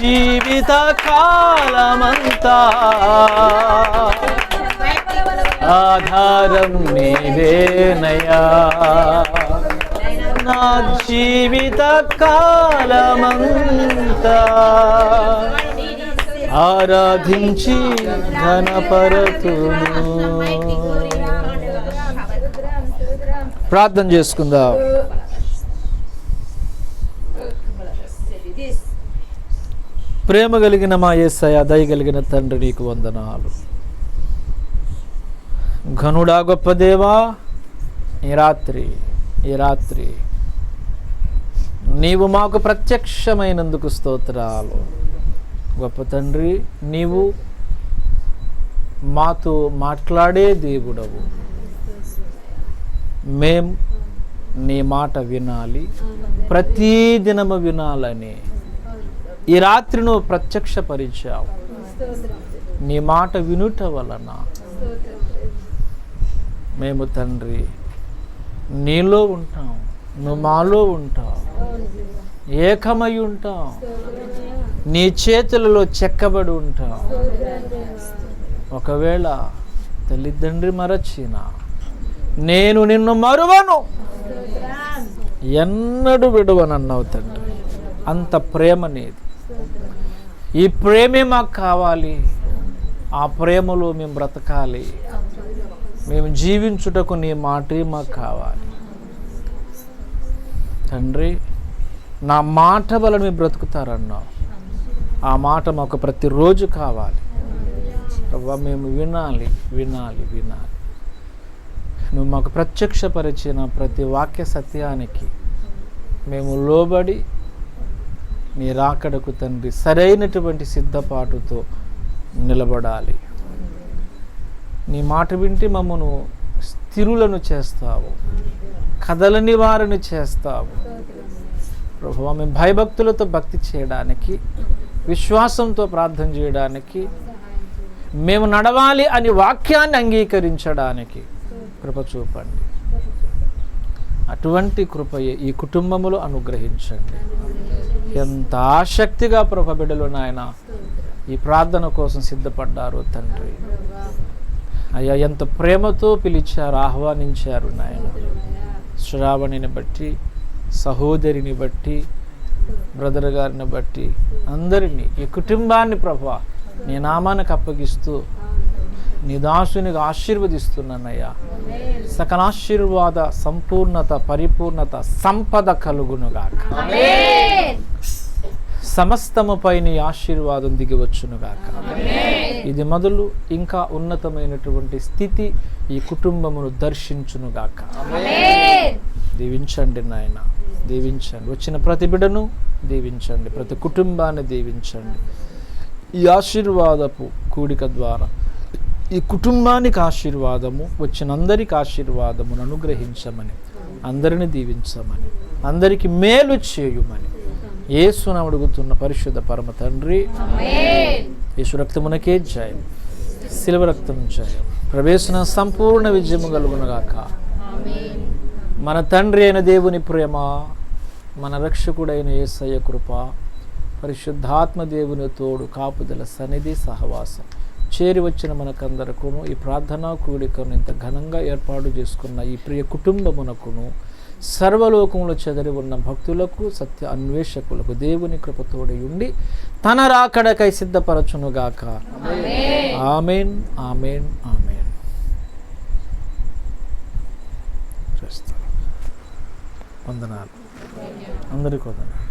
జీవిత కాలమంతా ఆధారం నీవేనయ్యా, నా జీవిత కాలమంతా ఆరాధించి ఘనపరతును. ప్రార్థన చేసుకుందాం. ప్రేమ కలిగిన మా యేసయ్య, దయ కలిగిన తండ్రి, నీకు వందనాలు. ఘనుడా గొప్ప దేవా, ఈ రాత్రి నీవు మాకు ప్రత్యక్షమైనందుకు స్తోత్రాలు. గొప్ప తండ్రి, నీవు మాతో మాట్లాడే దేవుడవు. మేం నీ మాట వినాలి, ప్రతి దినము వినాలని ఈ రాత్రి నువ్వు ప్రత్యక్షపరిచావు. నీ మాట వినుట వలన మేము తండ్రి నీలో ఉంటాం, నువ్వు మాలో ఉంటావు, ఏకమై ఉంటాం, నీ చేతులలో చెక్కబడి ఉంటాం. ఒకవేళ తల్లిదండ్రి మరచిన నేను నిన్ను మరువను, ఎన్నడూ విడువనన్నావు తండ్రి. అంత ప్రేమ నీది. ఈ ప్రేమే మాకు కావాలి. ఆ ప్రేమలో మేము బ్రతకాలి. మేము జీవించుటకు నీ మాటే మాకు కావాలి తండ్రి. నా మాట వలన మీరు బ్రతుకుతారన్నావు. ఆ మాట మాకు ప్రతిరోజు కావాలి. మేము వినాలి. నువ్వు మాకు ప్రత్యక్షపరిచిన ప్రతి వాక్య సత్యానికి మేము లోబడి నీ రాకడకు తండ్రి సరైనటువంటి సిద్ధపాటుతో నిలబడాలి. నీ మాట వింటే మమ్మను స్థిరులను చేస్తావు, కదలని వారిని చేస్తావు. ప్రభువా మేము భయభక్తులతో భక్తి చేయడానికి, విశ్వాసంతో ప్రార్థన చేయడానికి, మేము నడవాలి అని వాక్యాన్ని అంగీకరించడానికి కృప చూపండి. అటువంటి కృపయే ఈ కుటుంబములో అనుగ్రహించండి. ఎంత ఆసక్తిగా ప్రభు బిడ్డలు నాయన ఈ ప్రార్థన కోసం సిద్ధపడ్డారు తండ్రి. అయ్యా ఎంత ప్రేమతో పిలిచారు, ఆహ్వానించారు నాయన. శ్రావణిని బట్టి, సహోదరిని బట్టి, బ్రదర్ గారిని బట్టి అందరినీ, ఈ కుటుంబాన్ని ప్రభువా నీ నామానికి అప్పగిస్తూ నీ దాసునికి ఆశీర్వదిస్తున్నానయ్యా. సకల ఆశీర్వాద, సంపూర్ణత, పరిపూర్ణత, సంపద కలుగునుగాక. సమస్తముపై నీ ఆశీర్వాదం దిగి వచ్చునుగాక. ఇది మొదలు ఇంకా ఉన్నతమైనటువంటి స్థితి ఈ కుటుంబమును దర్శించునుగాక. దీవించండి నాయన, దీవించండి. వచ్చిన ప్రతి బిడ్డను దీవించండి, ప్రతి కుటుంబాన్ని దీవించండి. ఈ ఆశీర్వాదపు కూడిక ద్వారా ఈ కుటుంబానికి ఆశీర్వాదము, వచ్చిన అందరికి ఆశీర్వాదమును అనుగ్రహించమని, అందరిని దీవించమని, అందరికి మేలు చేయుమని యేసును అడుగుతున్న పరిశుద్ధ పరమ తండ్రి. యేసు రక్తమునకే జయం, శిలువ రక్తం జయం, ప్రవేశన సంపూర్ణ విజయము కలుగునుగాక. మన తండ్రి అయిన దేవుని ప్రేమ, మన రక్షకుడైన యేసయ్య కృప, పరిశుద్ధాత్మ దేవుని తోడు, కాపుదల, సన్నిధి, సహవాసం చేరి వచ్చిన మనకందరకును, ఈ ప్రార్థనా కూడికను ఇంత ఘనంగా ఏర్పాటు చేసుకున్న ఈ ప్రియ కుటుంబమునకును, సర్వలోకములో చెదరి ఉన్న భక్తులకు, సత్య అన్వేషకులకు దేవుని కృపతోడి ఉండి తన రాకడకై సిద్ధపరచునుగాక. ఆమేన్, ఆమేన్, ఆమేన్. వందనాలు అందరికీ వందనాలు.